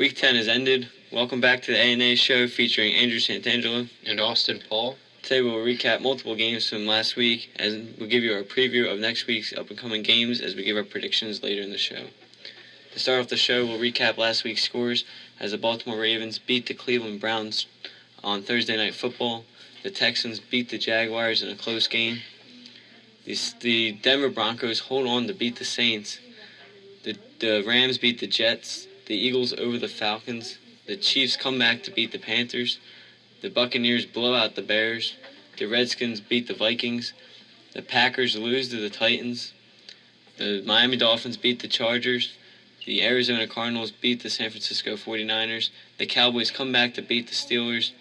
Week 10 has ended. Welcome back to the A&A show featuring Andrew Santangelo and Austin Paul. Today we'll recap multiple games from last week as we'll give you our preview of next week's up-and-coming games as we give our predictions later in the show. To start off the show, we'll recap last week's scores as the Baltimore Ravens beat the Cleveland Browns on Thursday Night Football. The Texans beat the Jaguars in a close game. The Denver Broncos hold on to beat the Saints. The Rams beat the Jets. The Eagles over the Falcons. The Chiefs come back to beat the Panthers. The Buccaneers blow out the Bears. The Redskins beat the Vikings. The Packers lose to the Titans. The Miami Dolphins beat the Chargers. The Arizona Cardinals beat the San Francisco 49ers. The Cowboys come back to beat the Steelers.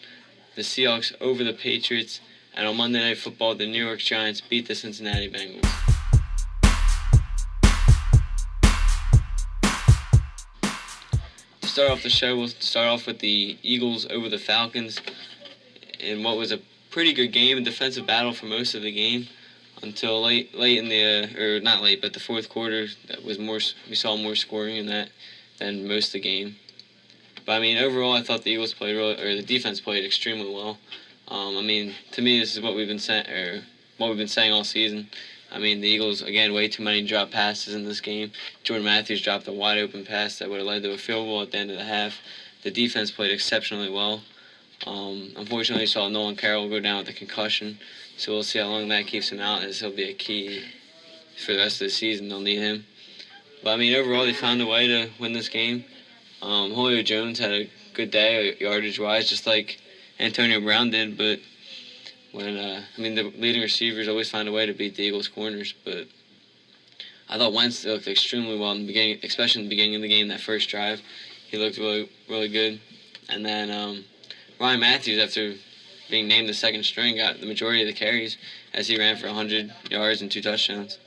The Seahawks over the Patriots. And on Monday Night Football, the New York Giants beat the Cincinnati Bengals. To start off the show, we'll start off with the Eagles over the Falcons in what was a pretty good game, a defensive battle for most of the game until late in the fourth quarter. We saw more scoring in that than most of the game. But I mean, overall, I thought the Eagles the defense played extremely well. To me, this is what we've been saying all season. I mean, the Eagles, again, way too many drop passes in this game. Jordan Matthews dropped a wide-open pass that would have led to a field goal at the end of the half. The defense played exceptionally well. Unfortunately, we saw Nolan Carroll go down with a concussion, so we'll see how long that keeps him out, as he'll be a key for the rest of the season. They'll need him. But, I mean, overall, they found a way to win this game. Julio Jones had a good day, yardage-wise, just like Antonio Brown did, but the leading receivers always find a way to beat the Eagles' corners, but I thought Wentz looked extremely well in the beginning, especially in the beginning of the game, that first drive. He looked really, really good. And then Ryan Matthews, after being named the second string, got the majority of the carries as he ran for 100 yards and 2 touchdowns.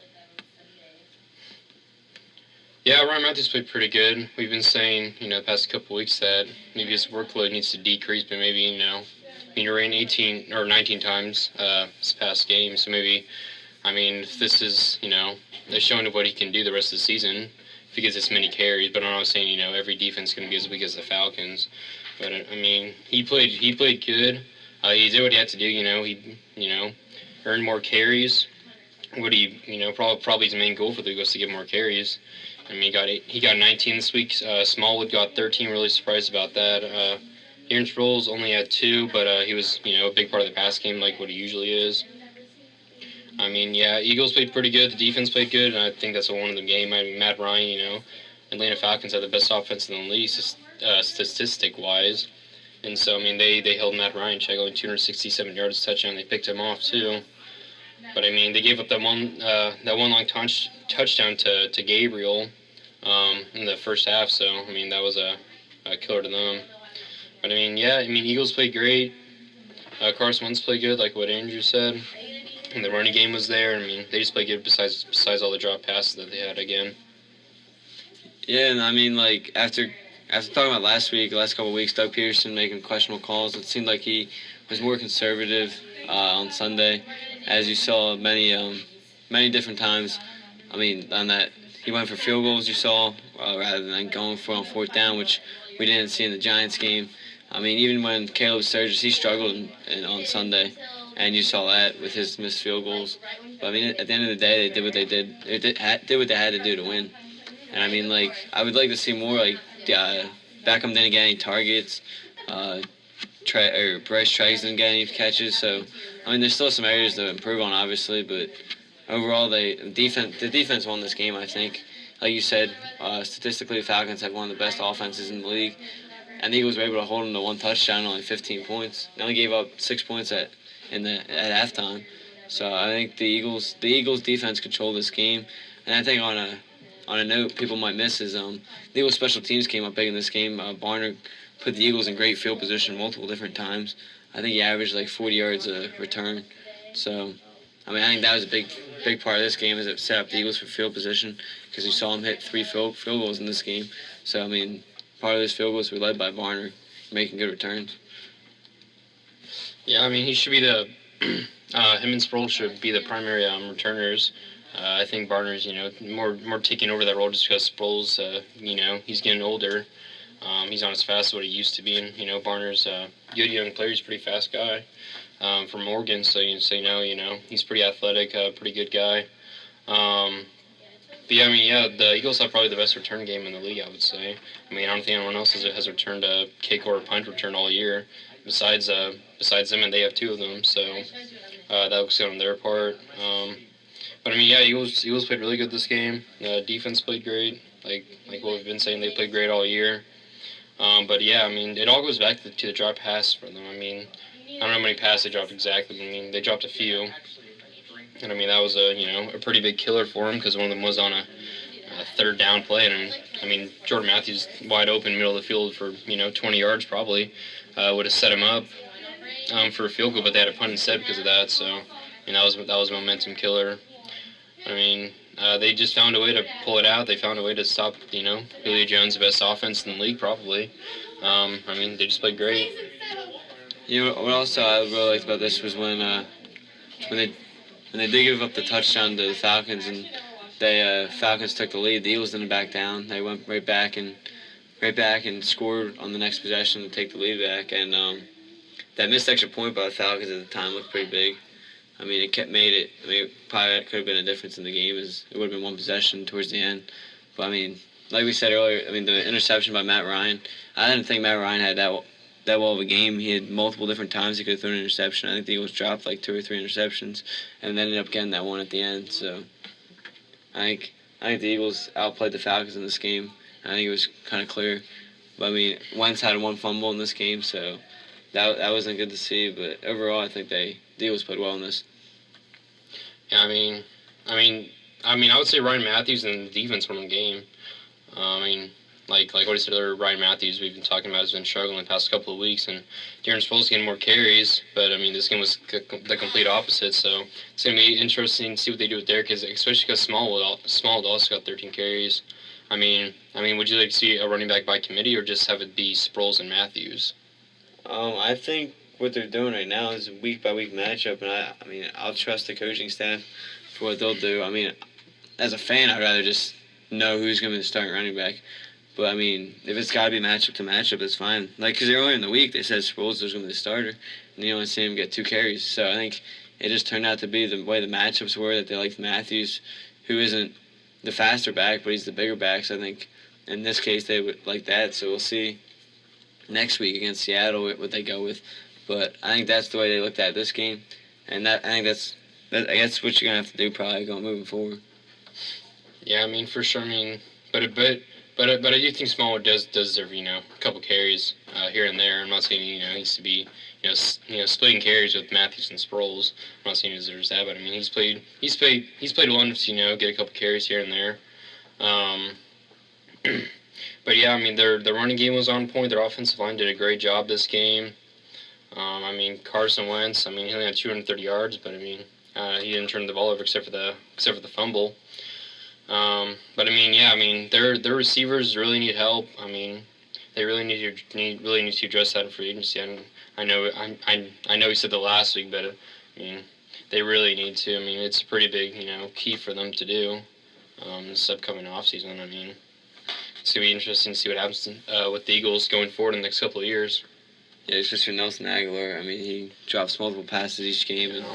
Yeah, Ryan Matthews played pretty good. We've been saying, the past couple weeks that maybe his workload needs to decrease, but maybe, he ran 18 or 19 times this past game. So maybe, if this is, a showing of what he can do the rest of the season, if he gets this many carries. But I'm not saying, every defense is going to be as weak as the Falcons. But, he played good. He did what he had to do, he earned more carries. Probably his main goal for the Eagles to get more carries. He got 19 this week. Smallwood got 13. Really surprised about that. Aaron Sproles only had 2, but he was, a big part of the pass game like what he usually is. Eagles played pretty good. The defense played good, and I think that's what won the game. Matt Ryan, Atlanta Falcons had the best offense in the league statistic-wise. And so, they held Matt Ryan check, only 267 yards touchdown. They picked him off, too. But, they gave up that one long touchdown to Gabriel in the first half. So, that was a killer to them. But, Eagles played great. Carson Wentz played good, like what Andrew said. And the running game was there. They just played good besides all the drop passes that they had again. Yeah, and after talking about last couple of weeks, Doug Peterson making questionable calls, it seemed like he was more conservative on Sunday, as you saw many different times. On that he went for field goals, you saw, rather than going for on fourth down, which we didn't see in the Giants game. Even when Caleb Sturgis, he struggled on Sunday, and you saw that with his missed field goals. But at the end of the day, they did what they did. They did what they had to do to win. And I would like to see more Beckham didn't get any targets. Bryce Treggs didn't get any catches. So there's still some areas to improve on, obviously, but overall, the defense won this game, I think. Like you said, statistically, the Falcons have one of the best offenses in the league. And the Eagles were able to hold them to 1 touchdown and only 15 points. They only gave up 6 points at halftime. So I think the Eagles defense controlled this game. And I think on a note people might miss is the Eagles special teams came up big in this game. Barner put the Eagles in great field position multiple different times. I think he averaged 40 yards a return. So I think that was a big part of this game, is it set up the Eagles for field position, because you saw them hit 3 field goals in this game. So part of those field goals were led by Barner, making good returns. Yeah, he should be him and Sproles should be the primary returners. I think Barner's, more taking over that role just because Sproles, he's getting older. He's not as fast as what he used to be. And, Barner's a good young player. He's a pretty fast guy from Oregon. So you say no, he's pretty athletic, pretty good guy. But yeah, the Eagles have probably the best return game in the league, I would say. I don't think anyone else has returned a kick or a punt return all year, besides them, and they have 2 of them. So that looks good on their part. But yeah, Eagles played really good this game. Defense played great, like what we've been saying, they played great all year. But yeah, it all goes back to the drop pass for them. I don't know how many passes they dropped exactly. But, they dropped a few. And that was a pretty big killer for him, because one of them was on a 3rd down play, and Jordan Matthews wide open middle of the field for 20 yards probably would have set him up for a field goal, but they had a punt instead because of that. So that was a momentum killer. They just found a way to pull it out. They found a way to stop Julio Jones, the best offense in the league probably. They just played great. What also I really liked about this was when they did give up the touchdown to the Falcons, and Falcons took the lead. The Eagles didn't back down. They went right back and scored on the next possession to take the lead back. And that missed extra point by the Falcons at the time looked pretty big. It probably could have been a difference in the game, as it would have been one possession towards the end. But like we said earlier, the interception by Matt Ryan, I didn't think Matt Ryan had that well of a game. He had multiple different times he could have thrown an interception. I think the Eagles dropped like 2 or 3 interceptions and ended up getting that one at the end. So I think the Eagles outplayed the Falcons in this game. I think it was kind of clear. But Wentz had 1 fumble in this game, so that wasn't good to see. But overall, I think the Eagles played well in this. Yeah, I would say Ryan Matthews and the defense won the game. Like what I said earlier, Ryan Matthews, we've been talking about, has been struggling the past couple of weeks, and Darren Sproles getting more carries, but this game was the complete opposite. So it's gonna be interesting to see what they do with their kids, especially because Small also got 13 carries. Would you like to see a running back by committee, or just have it be Sproles and Matthews? I think what they're doing right now is a week by week matchup, and I'll trust the coaching staff for what they'll do. As a fan, I'd rather just know who's going to be the starting running back. But if it's got to be matchup to matchup, that's fine. Because earlier in the week they said Sproles was going to be the starter, and you only see him get 2 carries. So I think it just turned out to be the way the matchups were, that they liked Matthews, who isn't the faster back, but he's the bigger back. So I think in this case they would like that. So we'll see next week against Seattle what they go with. But I think that's the way they looked at this game, and I think that's what you're gonna have to do probably moving forward. Yeah, for sure. But I do think Smallwood does deserve a couple carries here and there. I'm not saying he needs to be splitting carries with Matthews and Sproles. I'm not saying he deserves that, but he's played well enough to get a couple carries here and there. But yeah, their running game was on point. Their offensive line did a great job this game. Carson Wentz, he only had 230 yards, but he didn't turn the ball over except for the fumble. But their receivers really need help. They really need to address that in free agency. I know we said that last week, but they really need to. It's a pretty big key for them to do this upcoming offseason. It's gonna be interesting to see what happens with the Eagles going forward in the next couple of years. Yeah, especially Nelson Aguilar. He drops multiple passes each game, and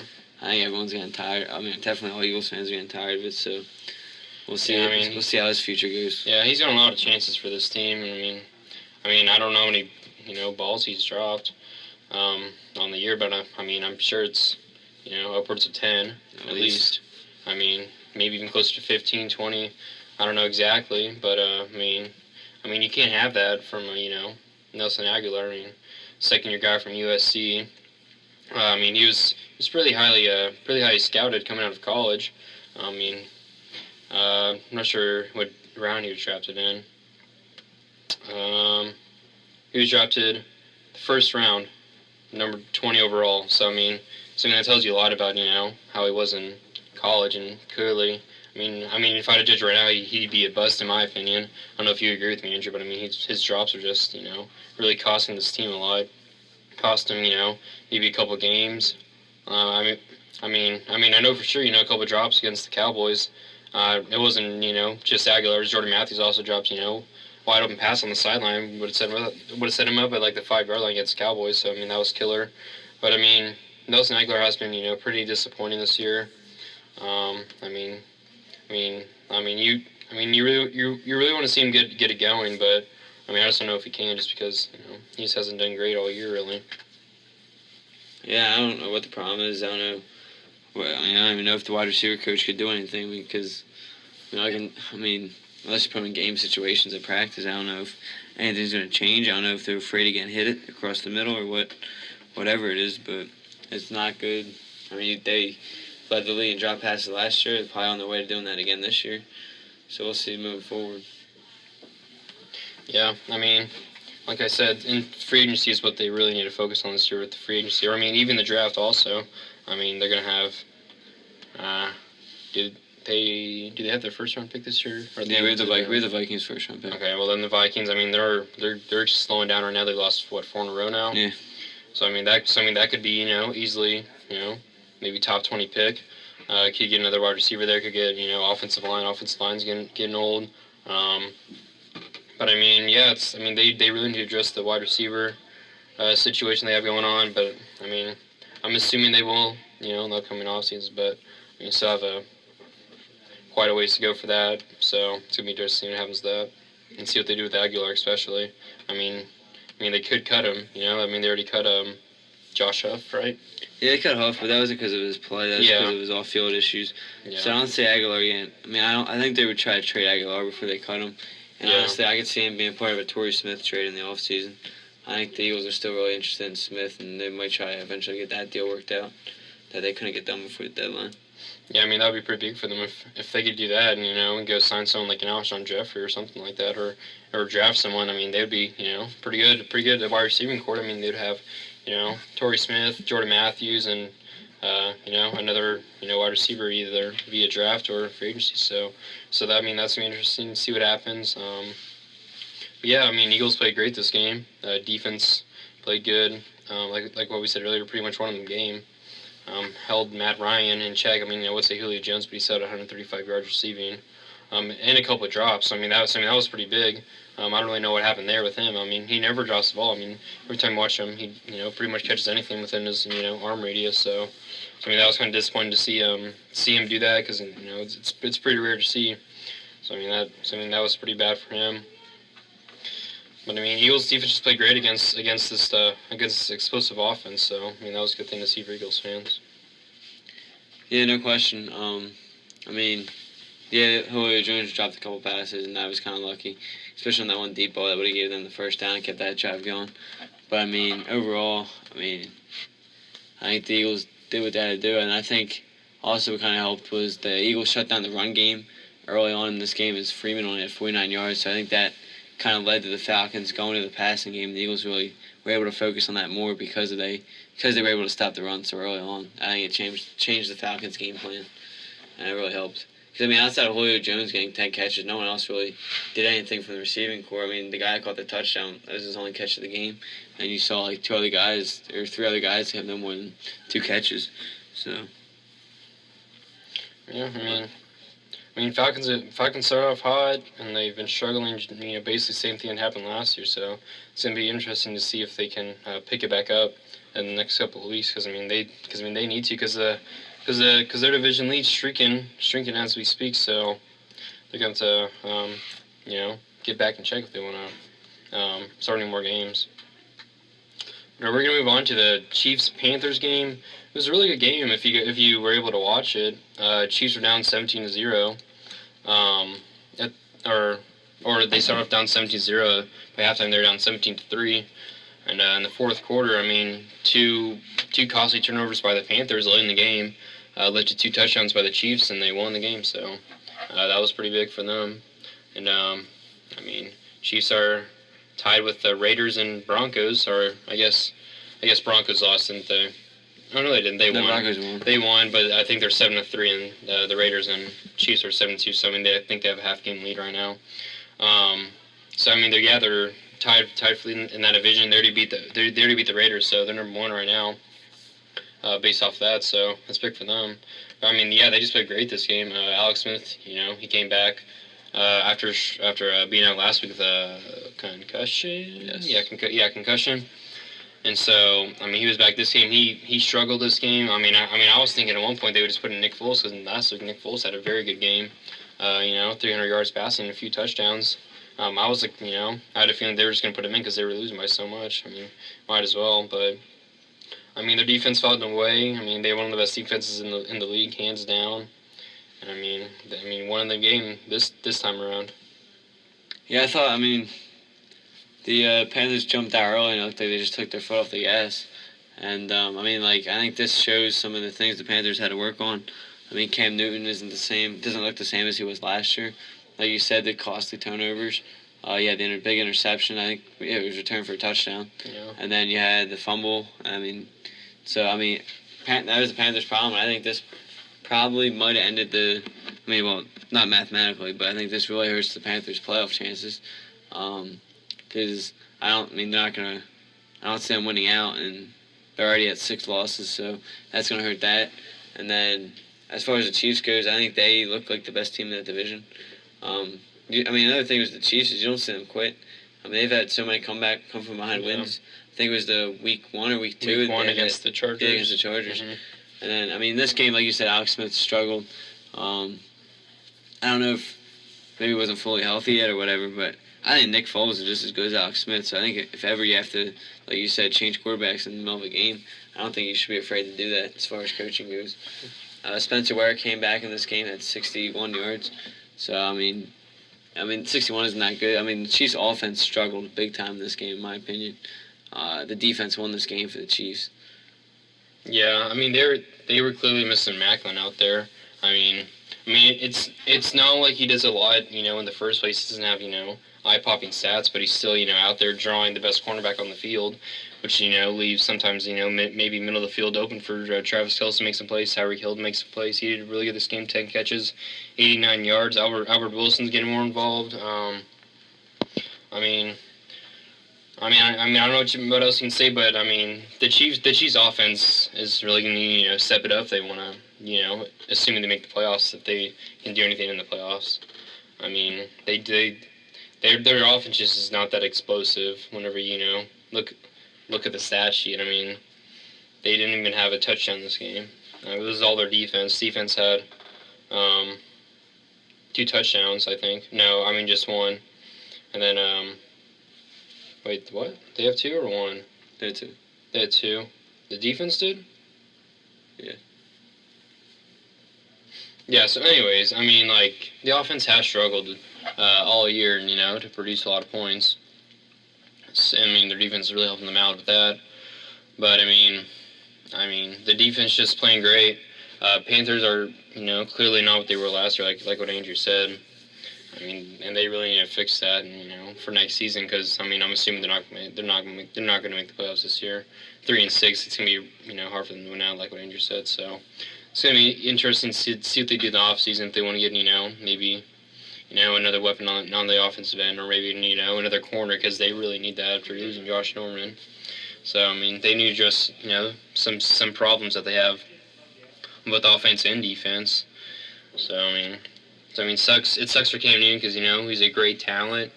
I think everyone's getting tired. Definitely all Eagles fans are getting tired of it. So we'll see. Yeah, we'll see how his future goes. Yeah, he's got a lot of chances for this team. I don't know how many balls he's dropped on the year, but I'm sure it's upwards of 10 at least. Maybe even closer to 15, 20. I don't know exactly, but you can't have that from Nelson Aguilar. Second-year guy from USC. He was pretty highly scouted coming out of college. I'm not sure what round he was drafted in. He was drafted the first round, number 20 overall. So that tells you a lot about how he was in college, and clearly. If I had to judge right now, he'd be a bust in my opinion. I don't know if you agree with me, Andrew, but his drops are just really costing this team a lot. Cost him maybe a couple games. I know for sure a couple drops against the Cowboys. It wasn't just Aguilar. Jordan Matthews also dropped wide open pass on the sideline would have set him up at like the 5-yard line against the Cowboys. So I mean that was killer. But I mean Nelson Aguilar has been pretty disappointing this year. You really want to see him get it going, but I mean I just don't know if he can just because he just hasn't done great all year really. Yeah, I don't know what the problem is. I don't know. Well, I don't even know if the wide receiver coach could do anything because unless you put them in game situations at practice, I don't know if anything's going to change. I don't know if they're afraid to get hit it across the middle or whatever it is, but it's not good. I mean, they led the league in drop passes last year. They're probably on their way to doing that again this year. So we'll see moving forward. Yeah, I mean, like I said, in free agency is what they really need to focus on this year with the free agency. Or, I mean, even the draft also. I mean, they're going to have do they have their first round pick this year? Yeah, we have the Vikings first round pick. Okay, well then the Vikings. I mean, they're slowing down right now. They lost 4 in a row now. Yeah. So I mean that could be easily maybe top 20 pick. Could get another wide receiver there. Could get offensive line's getting old. But I mean they really need to address the wide receiver situation they have going on. But I mean I'm assuming they will in the upcoming offseasons. But we still have quite a ways to go for that. So it's gonna be interesting to see what happens with that and see what they do with Aguilar especially. I mean they could cut him. They already cut Josh Huff, right? Yeah, they cut Huff, but that wasn't because of his play. That was because of his off-field issues. Yeah. So I don't see Aguilar again. I mean, I think they would try to trade Aguilar before they cut him. And honestly, I could see him being part of a Torrey Smith trade in the offseason. I think the Eagles are still really interested in Smith, and they might try to eventually get that deal worked out that they couldn't get done before the deadline. Yeah, I mean, that would be pretty big for them if they could do that and go sign someone like an Alshon Jeffrey or something like that, or draft someone. I mean, they would be, pretty good at wide receiving court. I mean, they'd have, Torrey Smith, Jordan Matthews, and, another, wide receiver either via draft or free agency. So that, that's going to be interesting to see what happens. But yeah, Eagles played great this game. Defense played good. Like what we said earlier, pretty much won the game. Held Matt Ryan in check. I would say Julio Jones, but he set 135 yards receiving, and a couple of drops. That was pretty big. I don't really know what happened there with him. He never drops the ball. Every time I watch him, he pretty much catches anything within his arm radius. So that was kind of disappointing to see him do that because it's pretty rare to see. So that was pretty bad for him. But Eagles defense just played great against this explosive offense. So that was a good thing to see for Eagles fans. Yeah, no question. Julio Jones dropped a couple passes, and that was kind of lucky, especially on that one deep ball that would have given them the first down and kept that drive going. But overall, I think the Eagles did what they had to do, and I think also what kind of helped was the Eagles shut down the run game early on in this game. As Freeman only had 49 yards, so I think that kind of led to the Falcons going to the passing game. The Eagles really were able to focus on that more because they were able to stop the run so early on. I think it changed the Falcons' game plan, and it really helped. Because outside of Julio Jones getting 10 catches, no one else really did anything from the receiving corps. The guy that caught the touchdown, that was his only catch of the game, and you saw like 3 other guys have no more than 2 catches. So yeah, Falcons started off hot, and they've been struggling. Basically same thing that happened last year. So it's gonna be interesting to see if they can pick it back up in the next couple of weeks. Because they need to because their division lead's shrinking as we speak. So they're going to get back in check if they want to start any more games. Now we're gonna move on to the Chiefs-Panthers game. It was a really good game if you were able to watch it. Chiefs were down 17-0. Or they started off down 17-0. By halftime, they were down 17-3. And in the fourth quarter, two costly turnovers by the Panthers late in the game led to 2 touchdowns by the Chiefs, and they won the game. So that was pretty big for them. And Chiefs are tied with the Raiders and Broncos. Or I guess Broncos lost, didn't they? Oh no, they didn't. They won. Broncos won. They won, but I think they're 7-3, and the Raiders and Chiefs are 7-2. So I think they have a half-game lead right now. They're tied for in that division. They already beat the Raiders, so they're number 1 right now. Based off that, so that's big for them. But, they just played great this game. Alex Smith, he came back. after being out last week with a concussion. Yes. Yeah, concussion. And so, I mean, he was back this game. He struggled this game. I was thinking at one point they would just put in Nick Foles because last week Nick Foles had a very good game. 300 yards passing and a few touchdowns. I was like, I had a feeling they were just going to put him in because they were losing by so much. I mean, might as well. But I mean, their defense fought in a way. I mean, they were one of the best defenses in the league, hands down. And I mean, won the game this time around. Yeah, I mean, the Panthers jumped out early and it looked like they just took their foot off the gas. And, I think this shows some of the things the Panthers had to work on. I mean, Cam Newton doesn't look the same as he was last year. Like you said, the costly turnovers. The big interception. I think it was returned for a touchdown. Yeah. And then you had the fumble. That was the Panthers' problem. I think this probably might have ended not mathematically, but I think this really hurts the Panthers' playoff chances. Because I don't see them winning out, and they're already at 6 losses, so that's going to hurt that. And then as far as the Chiefs goes, I think they look like the best team in that division. Another thing with the Chiefs is you don't see them quit. I mean, they've had so many come from behind wins. I think it was the week 1 or week 2. Week 1 against the Chargers. Yeah, against the Chargers. Mm-hmm. And then, this game, like you said, Alex Smith struggled. I don't know if maybe he wasn't fully healthy yet or whatever, but I think Nick Foles is just as good as Alex Smith. So I think if ever you have to, like you said, change quarterbacks in the middle of a game, I don't think you should be afraid to do that as far as coaching goes. Spencer Ware came back in this game at 61 yards. So, 61 isn't that good. The Chiefs' offense struggled big time in this game, in my opinion. The defense won this game for the Chiefs. Yeah, they were clearly missing Macklin out there. It's not like he does a lot, in the first place. He doesn't have, eye-popping stats, but he's still, out there drawing the best cornerback on the field, which, leaves sometimes, maybe middle of the field open for Travis Kelce to make some plays, Tyreek Hill to make some plays. He did really good this game, 10 catches, 89 yards. Albert Wilson's getting more involved. I don't know what else you can say, but the Chiefs' offense is really going to step it up if they want to, assuming they make the playoffs, if they can do anything in the playoffs. Their offense just is not that explosive. Whenever look at the stat sheet, they didn't even have a touchdown this game. This is all their defense. Defense had 2 touchdowns, I think. No, just 1, and then. Wait, what? They have 2 or 1? They had 2. They had 2. The defense did? Yeah. Yeah, so anyways, the offense has struggled all year, to produce a lot of points. So, their defense is really helping them out with that. But, the defense just playing great. Panthers are, clearly not what they were last year, like what Andrew said. And they really need to fix that, for next season. Because I'm assuming they're not going to make the playoffs this year. 3-6, it's going to be hard for them to win out, like what Andrew said. So it's going to be interesting to see what they do in the off season. If they want to get maybe another weapon on the offensive end, or maybe another corner, because they really need that after losing Josh Norman. So they need to address some problems that they have both offense and defense. So it sucks for Cam Newton because, he's a great talent.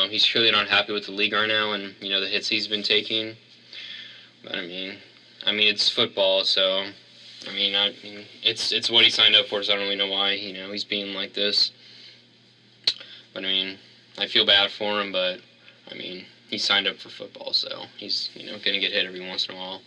He's clearly not happy with the league right now and, the hits he's been taking. But, it's football, so, it's what he signed up for, so I don't really know why, he's being like this. But, I feel bad for him, but, he signed up for football, so he's, going to get hit every once in a while.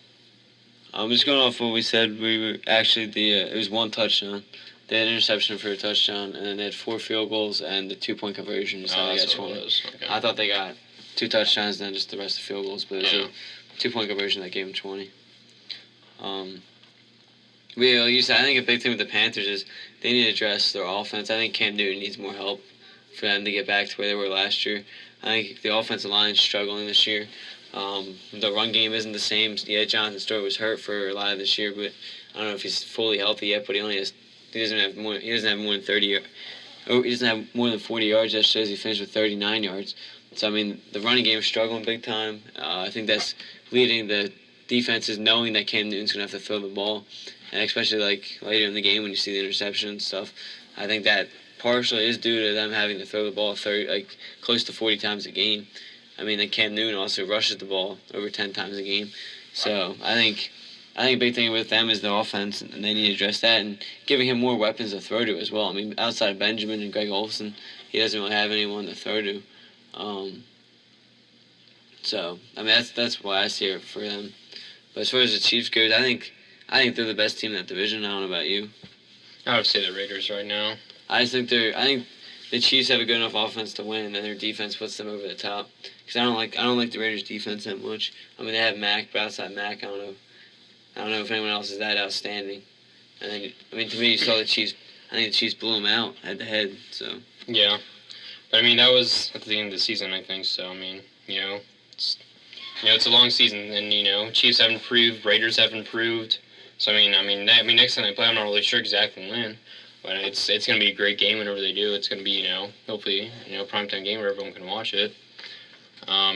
I'm just going off what we said. We were actually it was 1 touchdown. They had an interception for a touchdown, and then they had 4 field goals and the 2-point conversion. So they got 20. Okay. I thought they got 2 touchdowns and then just the rest of field goals, but it was a 2-point conversion that gave them 20. Like you said, I think a big thing with the Panthers is they need to address their offense. I think Cam Newton needs more help for them to get back to where they were last year. I think the offensive line is struggling this year. The run game isn't the same. Yeah, Jonathan Stewart was hurt for a lot of this year, but I don't know if he's fully healthy yet. But he doesn't have more than 30. He doesn't have more than 40 yards. That shows he finished with 39 yards. So the running game is struggling big time. I think that's leading the defenses knowing that Cam Newton's gonna have to throw the ball, and especially like later in the game when you see the interception and stuff. I think that partially is due to them having to throw the ball close to 40 times a game. I mean, then Cam Newton also rushes the ball over 10 times a game. So I think a big thing with them is the offense, and they need to address that and giving him more weapons to throw to as well. I mean, outside of Benjamin and Greg Olsen, he doesn't really have anyone to throw to. So I mean, that's why I see it for them. But as far as the Chiefs goes, I think they're the best team in that division. I don't know about you. I would say the Raiders right now. I think the Chiefs have a good enough offense to win, and then their defense puts them over the top. Because I don't like the Raiders' defense that much. I mean, they have Mack, but outside Mack, I don't know if anyone else is that outstanding. And then, I mean, to me, you saw the Chiefs. I think the Chiefs blew them out head to head. So yeah, but I mean that was at the end of the season, I think. So I mean, it's a long season, and Chiefs have improved, Raiders have improved. So I mean, next time they play, I'm not really sure exactly when, but it's going to be a great game whenever they do. It's going to be hopefully primetime game where everyone can watch it. A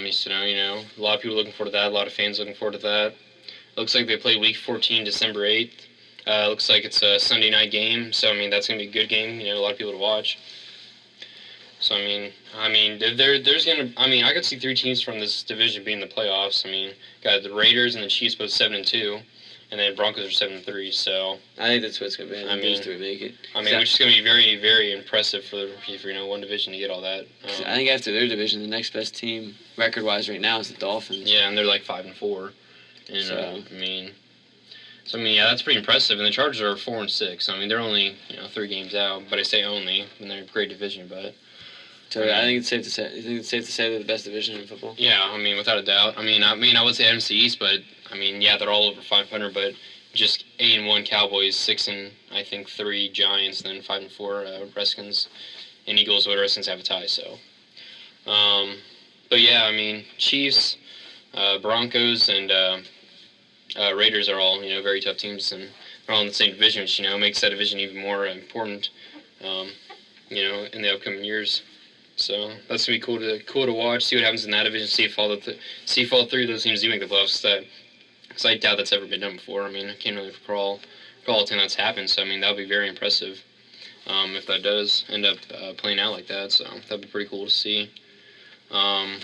lot of people looking forward to that. A lot of fans looking forward to that. It looks like they play Week 14, December 8th. Looks like it's a Sunday night game, so I mean that's going to be a good game. A lot of people to watch. So I could see three teams from this division being in the playoffs. I mean, got the Raiders and the Chiefs both 7-2, and then Broncos are 7-3. So I think that's what's going to be. Those three make it. Which is going to be very, very impressive for one division to get all that. I think after their division, the next best team record-wise right now is the Dolphins. Yeah, and they're like 5-4. And that's pretty impressive. And the Chargers are 4-6. I mean, they're only 3 games out, but I say only, and they're a great division, but. So I think it's safe to say. You think it's safe to say they're the best division in football? Yeah, I mean, without a doubt. I would say NFC East, but they're all over 500. But just 8-1 Cowboys, 6-3 Giants, then 5-4 Redskins, and Eagles. But Redskins have a tie. So, but yeah, Chiefs, Broncos, and Raiders are all very tough teams, and they're all in the same division, which makes that division even more important. In the upcoming years. So that's gonna be cool to watch. See what happens in that division. See if all 3 of those teams do make the playoffs. Because I doubt that's ever been done before. I mean, I can't really recall a time that's happened. So that would be very impressive if that does end up playing out like that. So that'd be pretty cool to see. But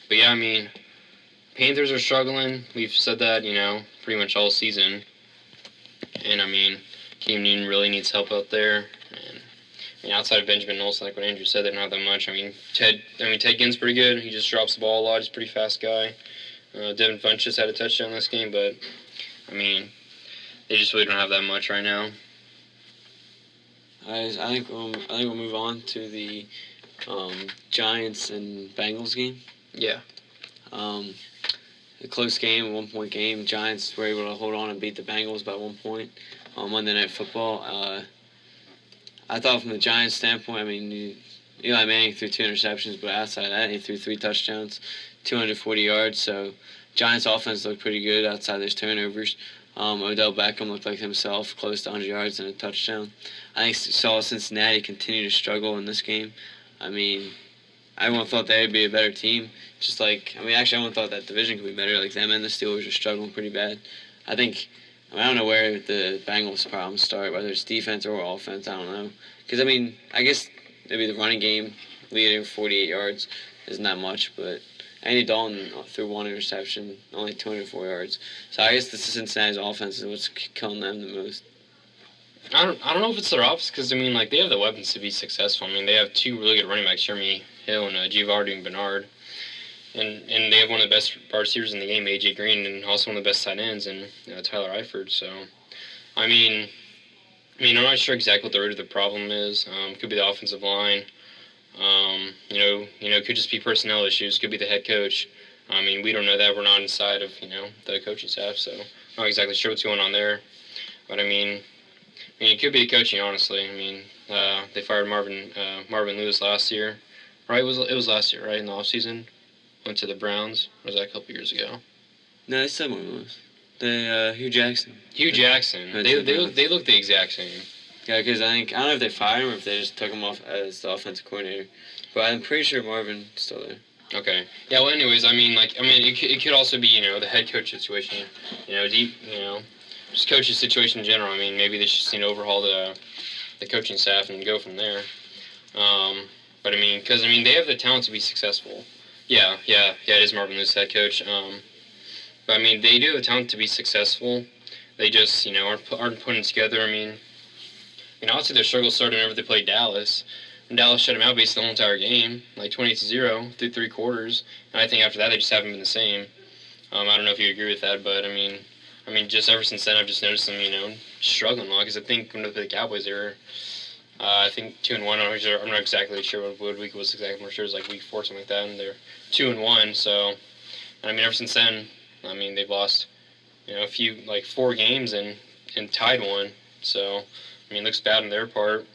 yeah, Panthers are struggling. We've said that pretty much all season. And Cam Newton really needs help out there. And outside of Benjamin Olsen, like what Andrew said, they're not that much. Ted Ginn's pretty good. He just drops the ball a lot. He's a pretty fast guy. Devin Funchess had a touchdown this game, but they just really don't have that much right now. I think we'll move on to the Giants and Bengals game. Yeah. A close game, a 1-point game. Giants were able to hold on and beat the Bengals by 1 point on Monday Night Football. I thought from the Giants' standpoint, Eli Manning threw 2 interceptions, but outside of that, he threw 3 touchdowns, 240 yards. So Giants' offense looked pretty good outside those turnovers. Odell Beckham looked like himself, close to 100 yards and a touchdown. I think saw Cincinnati continue to struggle in this game. Everyone thought they would be a better team. Everyone thought that division could be better. Like them and the Steelers are struggling pretty bad. I don't know where the Bengals' problems start, whether it's defense or offense. I don't know. Because, I guess maybe the running game leading 48 yards isn't that much, but Andy Dalton threw 1 interception, only 204 yards. So I guess the Cincinnati's offense is what's killing them the most. I don't know if it's their offense, because, they have the weapons to be successful. They have 2 really good running backs, Jeremy Hill and Giovanni Bernard. And they have one of the best wide receivers in the game, A.J. Green, and also one of the best tight ends, and Tyler Eifert. So, I'm not sure exactly what the root of the problem is. Could be the offensive line. Could just be personnel issues. Could be the head coach. We don't know that. We're not inside of the coaching staff, so I'm not exactly sure what's going on there. But it could be the coaching, honestly. They fired Marvin Lewis last year, right? It was last year, right, in the offseason. Went to the Browns. Or was that a couple years ago? No, it's someone else. Hugh Jackson. Hugh Jackson. They look the exact same. Yeah, because I don't know if they fired him or if they just took him off as the offensive coordinator. But I'm pretty sure Marvin's still there. Okay. Yeah. Well, anyways, it could also be the head coach situation. Just coach's situation in general. Maybe they should overhaul the coaching staff and go from there. But I mean, because I mean, they have the talent to be successful. Yeah. It is Marvin Lewis, head coach. But I mean, they do have the talent to be successful. They just, aren't putting it together. I mean, obviously their struggle started whenever they played Dallas. And Dallas shut them out basically the whole entire game, like 28-0 through 3 quarters. And I think after that they just haven't been the same. I don't know if you agree with that, but I mean, just ever since then I've just noticed them, struggling a lot. Because I think when they played the Cowboys, they were, I think 2-1. I'm not exactly sure what week it was exactly. I'm sure it was like week 4, something like that. And they're 2-1. So, I mean, ever since then, I mean, they've lost, a few, like 4 games and tied one. So, I mean, it looks bad on their part.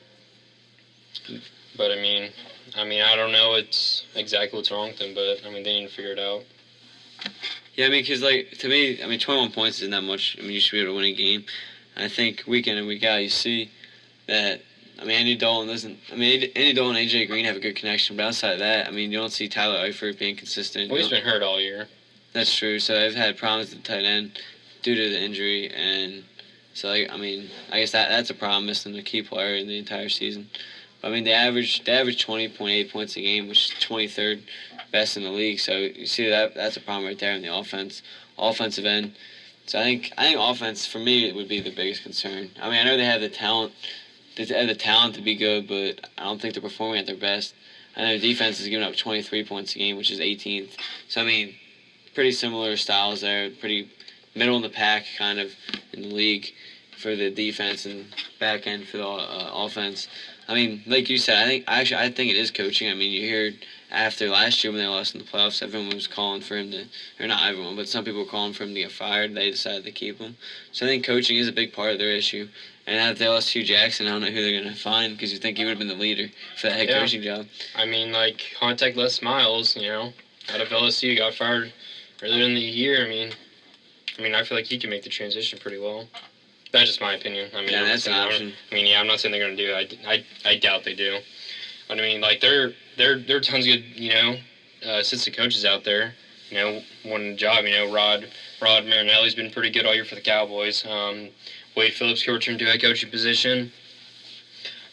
But I mean, I don't know exactly what's wrong with them, but I mean, they need to figure it out. Yeah, I mean, because, like, to me, I mean, 21 points isn't that much. I mean, you should be able to win a game. I think week in and week out, you see that, I mean, Andy Dalton and AJ Green have a good connection, but outside of that, I mean, you don't see Tyler Eifert being consistent. Well, he's been hurt all year. That's true. So they've had problems at the tight end due to the injury, and so, like, I mean, I guess that's a problem, missing a key player in the entire season. But, I mean, they average 20.8 points a game, which is 23rd best in the league. So you see that's a problem right there in the offensive end. So I think offense for me would be the biggest concern. I mean, I know they have the talent. They have the talent to be good, but I don't think they're performing at their best. I know defense is giving up 23 points a game, which is 18th. So I mean, pretty similar styles there. Pretty middle in the pack kind of in the league for the defense and back end for the offense. I mean, like you said, I think it is coaching. I mean, you heard after last year when they lost in the playoffs, everyone was calling for him to, or not everyone, but some people were calling for him to get fired. They decided to keep him. So I think coaching is a big part of their issue. And after they lost Hugh Jackson, I don't know who they're going to find because you think he would have been the leader for that head coaching job. I mean, like, contact Les Miles, out of LSU, got fired earlier in the year. I mean, I feel like he can make the transition pretty well. That's just my opinion. I mean, yeah, that's an option. I'm not saying they're going to do it. I doubt they do. But I mean, like, there are tons of good, assistant coaches out there. Won the job. Rod Marinelli's been pretty good all year for the Cowboys. Wade Phillips could return to head coaching position.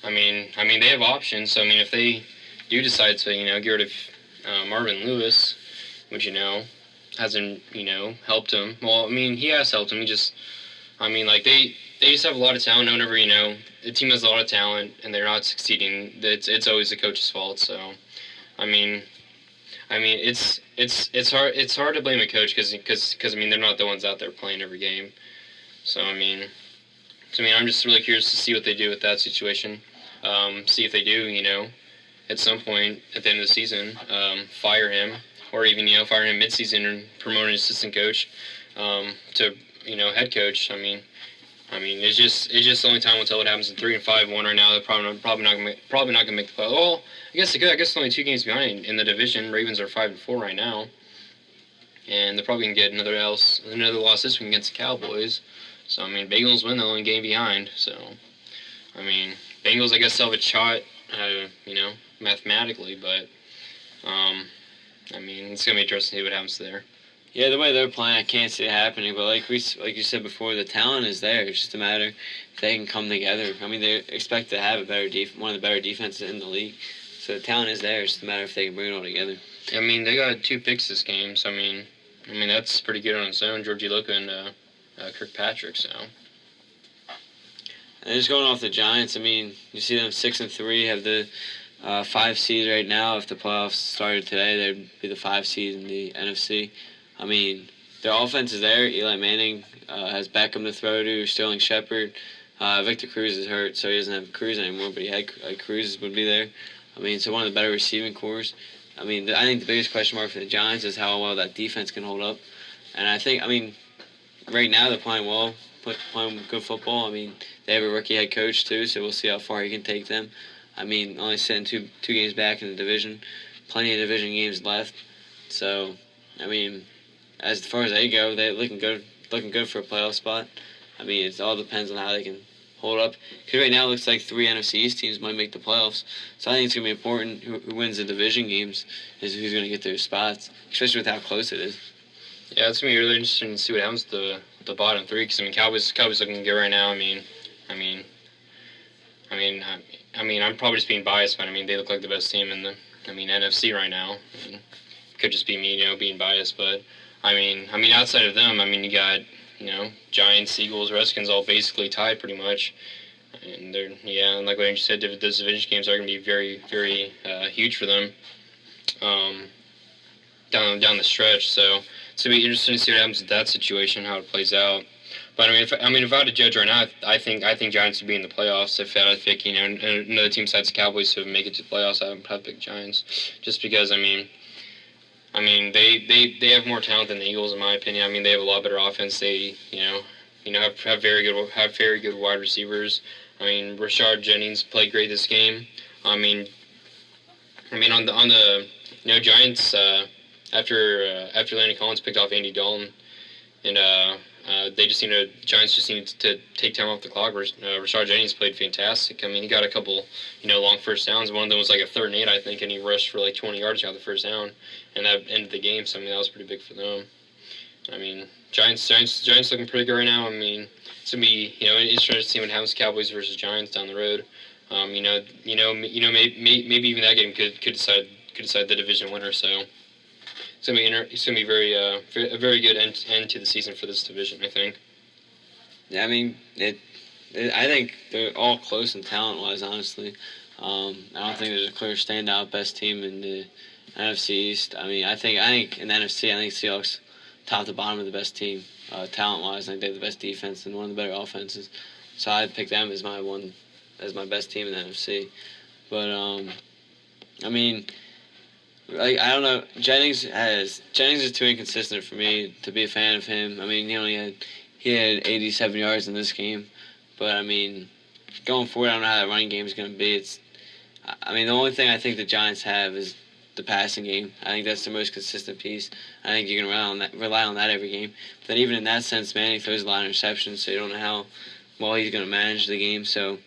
I mean, they have options. So I mean, if they do decide to, get rid of Marvin Lewis, which hasn't helped him. Well, I mean, he has helped him. They just have a lot of talent. Whenever the team has a lot of talent and they're not succeeding, it's always the coach's fault. So, I mean, it's hard to blame a coach because they're not the ones out there playing every game. So I'm just really curious to see what they do with that situation. See if they do, at some point at the end of the season, fire him, or even fire him mid-season and promote an assistant coach to head coach. I mean, it's just the only time we'll tell what happens in 3-5-1 right now. They're probably not gonna make the playoffs. Well, I guess they could. I guess they're only 2 games behind in the division. Ravens are 5-4 right now, and they're probably gonna get another loss this week against the Cowboys. So I mean, Bengals win, they're only game behind. So I mean, Bengals I guess still have a shot, mathematically, but I mean, it's gonna be interesting to see what happens there. Yeah, the way they're playing, I can't see it happening. But like you said before, the talent is there. It's just a matter if they can come together. I mean, they expect to have one of the better defenses in the league. So the talent is there. It's just a matter if they can bring it all together. I mean, they got 2 picks this game. So I mean that's pretty good on its own. Georgie Loka and Kirkpatrick. So. And just going off the Giants, I mean, you see them 6-3, have the 5 seed right now. If the playoffs started today, they'd be the 5 seed in the NFC. I mean, their offense is there. Eli Manning has Beckham to throw to, Sterling Shepard. Victor Cruz is hurt, so he doesn't have Cruz anymore, but he had Cruz would be there. I mean, so one of the better receiving cores. I mean, I think the biggest question mark for the Giants is how well that defense can hold up. And I think, right now they're playing well, playing good football. I mean, they have a rookie head coach too, so we'll see how far he can take them. I mean, only sitting two games back in the division, plenty of division games left. So, I mean, as far as they go, they're looking good for a playoff spot. I mean, it all depends on how they can hold up. Because right now it looks like 3 NFC East teams might make the playoffs. So I think it's going to be important who wins the division games is who's going to get their spots, especially with how close it is. Yeah, it's going to be really interesting to see what happens to the bottom 3. Because, Cowboys looking good right now. I'm probably just being biased, but I mean, they look like the best team in the NFC right now. I mean, could just be me, being biased, but outside of them, you got Giants, Eagles, Redskins, all basically tied pretty much, and and like what Andrew said, those division games are going to be very, very huge for them down the stretch. So it's going to be interesting to see what happens with that situation, how it plays out. But if I had to judge right now, I think Giants would be in the playoffs. If I had to pick, another team besides the Cowboys to make it to the playoffs, I would probably pick Giants, just because they have more talent than the Eagles in my opinion. They have a lot better offense. They have very good wide receivers. Rashard Jennings played great this game. On the Giants after Landon Collins picked off Andy Dalton and Giants just needed to take time off the clock. Rashard Jennings played fantastic. He got a couple, long first downs. One of them was like a 3rd and 8, I think, and he rushed for like 20 yards, got the first down, and that ended the game. So that was pretty big for them. Giants looking pretty good right now. It's gonna be interesting to see what happens to Cowboys versus Giants down the road. Maybe even that game could decide the division winner. So. It's gonna be a very good end to the season for this division, I think. Yeah, I think they're all close in talent-wise, honestly. I don't think there's a clear standout best team in the NFC East. I think in the NFC, I think Seahawks top to bottom are the best team talent-wise. I think they have the best defense and one of the better offenses. So I'd pick them as my best team in the NFC. But I don't know. Jennings is too inconsistent for me to be a fan of him. He had 87 yards in this game, but going forward, I don't know how that running game is going to be. The only thing I think the Giants have is the passing game. I think that's the most consistent piece. I think you can rely on that every game. But even in that sense, Manning throws a lot of interceptions, so you don't know how well he's going to manage the game. So,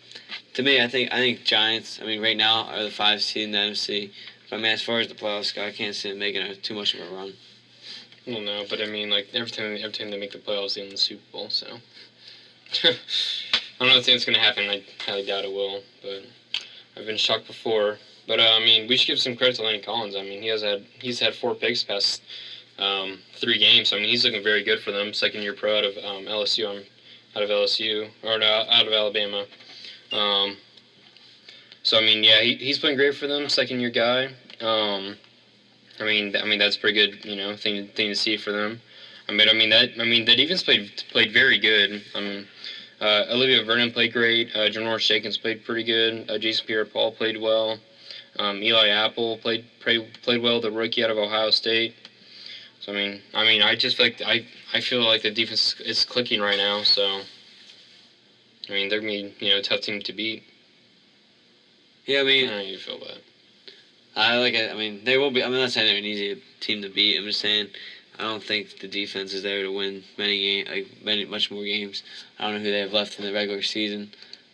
to me, I think Giants. Right now are the 5 seed in the NFC. But as far as the playoffs go, I can't see them making too much of a run. Well, no, but every time they make the playoffs, they win the Super Bowl. So I'm not saying it's going to happen. I highly doubt it will. But I've been shocked before. But we should give some credit to Landon Collins. He's had 4 picks past 3 games. He's looking very good for them. Second year pro out of LSU. Out of Alabama. He's playing great for them. Second year guy. That's pretty good. Thing to see for them. The defense played very good. Olivia Vernon played great. Janoris Jenkins played pretty good. Jason Pierre-Paul played well. Eli Apple played well. The rookie out of Ohio State. So I just feel like I feel like the defense is clicking right now. So they're gonna be a tough team to beat. Yeah, I don't know how you feel about it. I like it. They will be. I'm not saying they're an easy team to beat. I'm just saying I don't think the defense is there to win much more games. I don't know who they have left in the regular season.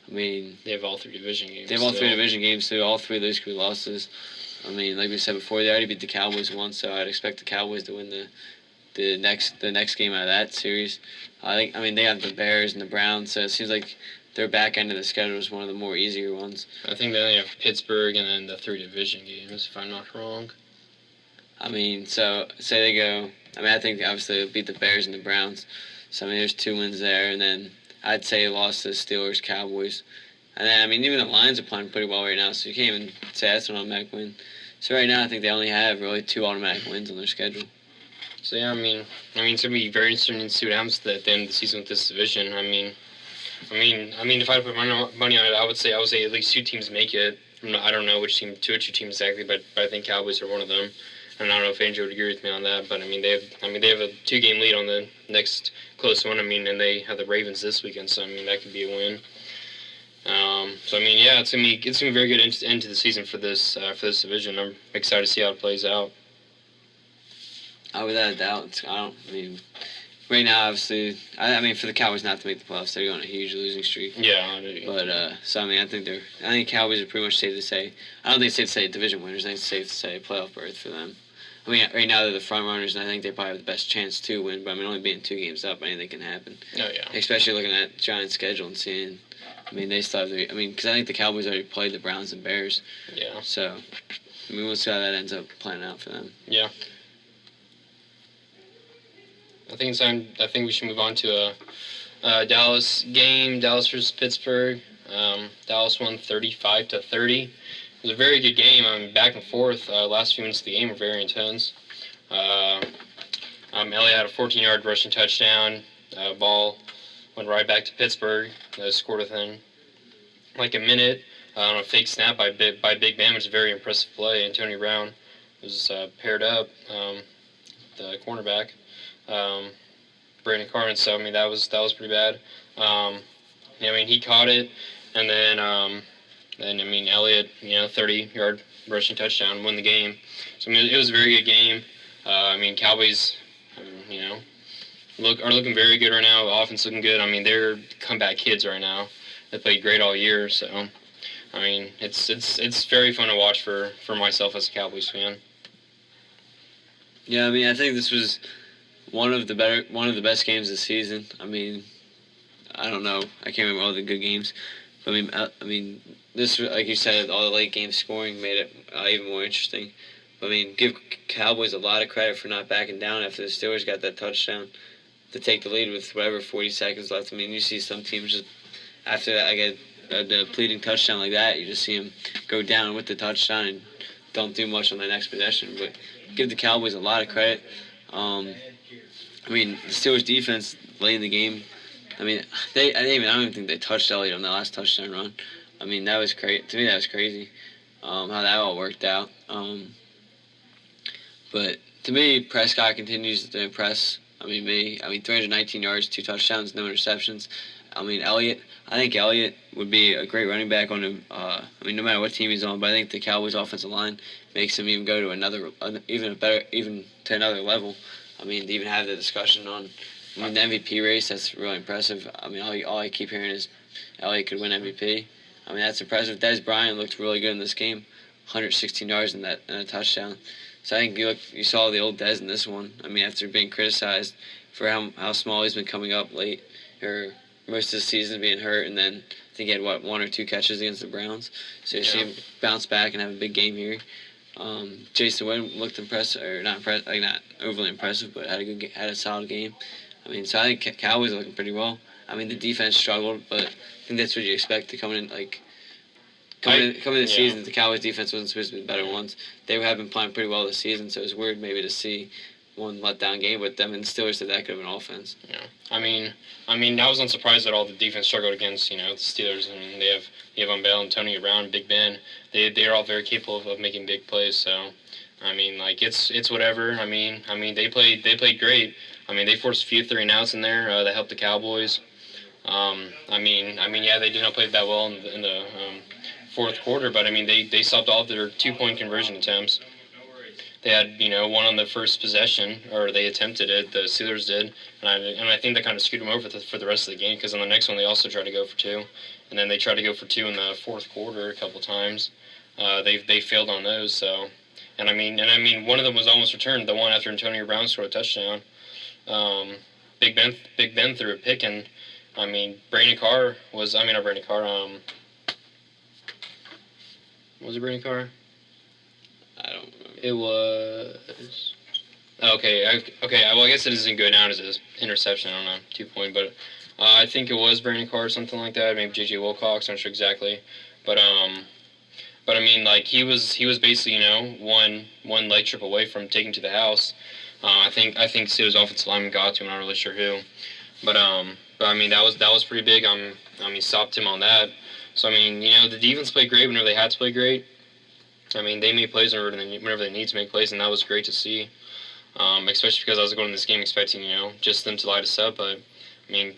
They have all 3 division games. They have all 3 division games, so all 3 of those could be losses. Like we said before, they already beat the Cowboys once, so I'd expect the Cowboys to win the next game out of that series. They have the Bears and the Browns, so it seems like their back end of the schedule is one of the more easier ones. I think they have Pittsburgh and then the 3 division games, if I'm not wrong. So say they go. I think obviously they'll beat the Bears and the Browns. So there's 2 wins there, and then I'd say lost to the Steelers, Cowboys, and then even the Lions are playing pretty well right now. So you can't even say that's an automatic win. So right now I think they only have really 2 automatic wins on their schedule. So yeah, it's gonna be very interesting to see what happens at the end of the season with this division. If I had to put money on it, I would say at least 2 teams make it. I don't know which 2 teams exactly, but I think Cowboys are one of them. And I don't know if Andrew would agree with me on that, but they have a 2-game lead on the next close one. And they have the Ravens this weekend, so that could be a win. It's gonna be a very good end to the season for this division. I'm excited to see how it plays out. Without a doubt, right now, obviously, for the Cowboys not to make the playoffs, they're going on a huge losing streak. Yeah. But I think Cowboys are pretty much safe to say. I don't think it's safe to say division winners. I think it's safe to say playoff berth for them. Right now they're the front runners, and I think they probably have the best chance to win. But only being 2 games up, anything can happen. Oh yeah. Especially looking at Giants' schedule and seeing I mean, they still have the. I mean, because I think the Cowboys already played the Browns and Bears. Yeah. So, I mean, we'll see how that ends up playing out for them. Yeah. I think it's time. I think we should move on to a Dallas game. Dallas versus Pittsburgh. Dallas won 35-30. It was a very good game. Back and forth. Last few minutes of the game were very intense. Elliott had a 14-yard rushing touchdown. Ball went right back to Pittsburgh. Scored within like a minute on a fake snap by Big Ben, which is a very impressive play. Antonio Brown was paired up, the cornerback, Brandon Carmen. So I mean that was pretty bad. I mean he caught it, and then I mean Elliott, 30-yard rushing touchdown, won the game. So I mean it was a very good game. I mean Cowboys, are looking very good right now. The offense looking good. I mean they're comeback kids right now. They played great all year. So I mean it's very fun to watch for myself as a Cowboys fan. Yeah, I mean I think this was one of the best games of the season. I mean, I don't know. I can't remember all the good games. But I mean, this, like you said, all the late game scoring made it even more interesting. But I mean, give Cowboys a lot of credit for not backing down after the Steelers got that touchdown to take the lead with 40 seconds left. I mean, you see some teams just after that, a depleting touchdown like that, you just see them go down with the touchdown and don't do much on the next possession. But give the Cowboys a lot of credit. I mean, the Steelers' defense late in the game. I mean, I don't even think they touched Elliott on the last touchdown run. I mean, that was crazy. To me, that was crazy. How that all worked out. But to me, Prescott continues to impress. I mean, 319 yards, 2 touchdowns, no interceptions. I mean, Elliott. I think Elliott would be a great running back on him. I mean, no matter what team he's on, but I think the Cowboys' offensive line makes him even go to another level. I mean, to even have the discussion on the MVP race, that's really impressive. I mean, all I keep hearing is Elliott could win MVP. I mean, that's impressive. Dez Bryant looked really good in this game, 116 yards and a touchdown. So I think you saw the old Dez in this one. I mean, after being criticized for how small he's been coming up late, or most of the season being hurt, and then I think he had 1 or 2 catches against the Browns. So you see him bounce back and have a big game here. Jason Witten looked impressive, or not overly impressive, but had a solid game. I mean, so I think Cowboys are looking pretty well. I mean, the defense struggled, but I think that's what you expect to come in. Coming into the season, the Cowboys defense wasn't supposed to be the better ones. They have been playing pretty well this season, so it's weird maybe to see one letdown game with them, and the Steelers did that good of an offense. Yeah, I mean, I was unsurprised that all the defense struggled against the Steelers. I mean, they have Bell, Antonio Brown, Big Ben. They're all very capable of making big plays. So, I mean, it's whatever. I mean they played great. I mean they forced a few 3-and-outs in there that helped the Cowboys. I mean yeah, they did not play that well in the fourth quarter, but I mean they stopped all of their 2-point conversion attempts. They had, one on the first possession, or they attempted it. The Steelers did, and I think that kind of screwed them over for the rest of the game. Because on the next one, they also tried to go for 2, and then they tried to go for 2 in the fourth quarter a couple times. They failed on those. So, and I mean, one of them was almost returned. The one after Antonio Brown scored a touchdown. Big Ben threw a pick, and I mean, Brandon Carr was. I mean, not Brandon Carr. Was it Brandon Carr? I don't remember. It was okay. Well, I guess it isn't good now as an interception. I don't know, 2-point, but I think it was Brandon Carr or something like that. Maybe J.J. Wilcox. I'm not sure exactly, but I mean, like he was basically one leg trip away from taking to the house. I think Steelers offensive lineman got to him. I'm not really sure who, but I mean that was pretty big. I mean stopped him on that. So I mean the defense played great whenever they had to play great. I mean, they made plays whenever they need to make plays, and that was great to see. Especially because I was going to this game expecting, just them to light us up. But I mean,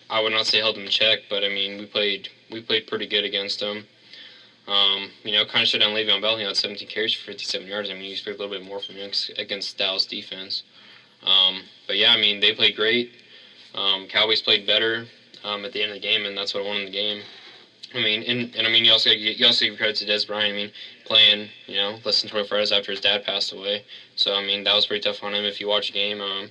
I would not say held them in check, but I mean, we played pretty good against them. Kind of shut down Le'Veon Bell. He had 17 carries for 57 yards. I mean, you expect a little bit more from him against Dallas defense. But yeah, I mean, they played great. Cowboys played better at the end of the game, and that's what won the game. I mean, and I mean, you also give credit to Dez Bryant. I mean, playing, less than 24 hours after his dad passed away. So, I mean, that was pretty tough on him. If you watch the game, I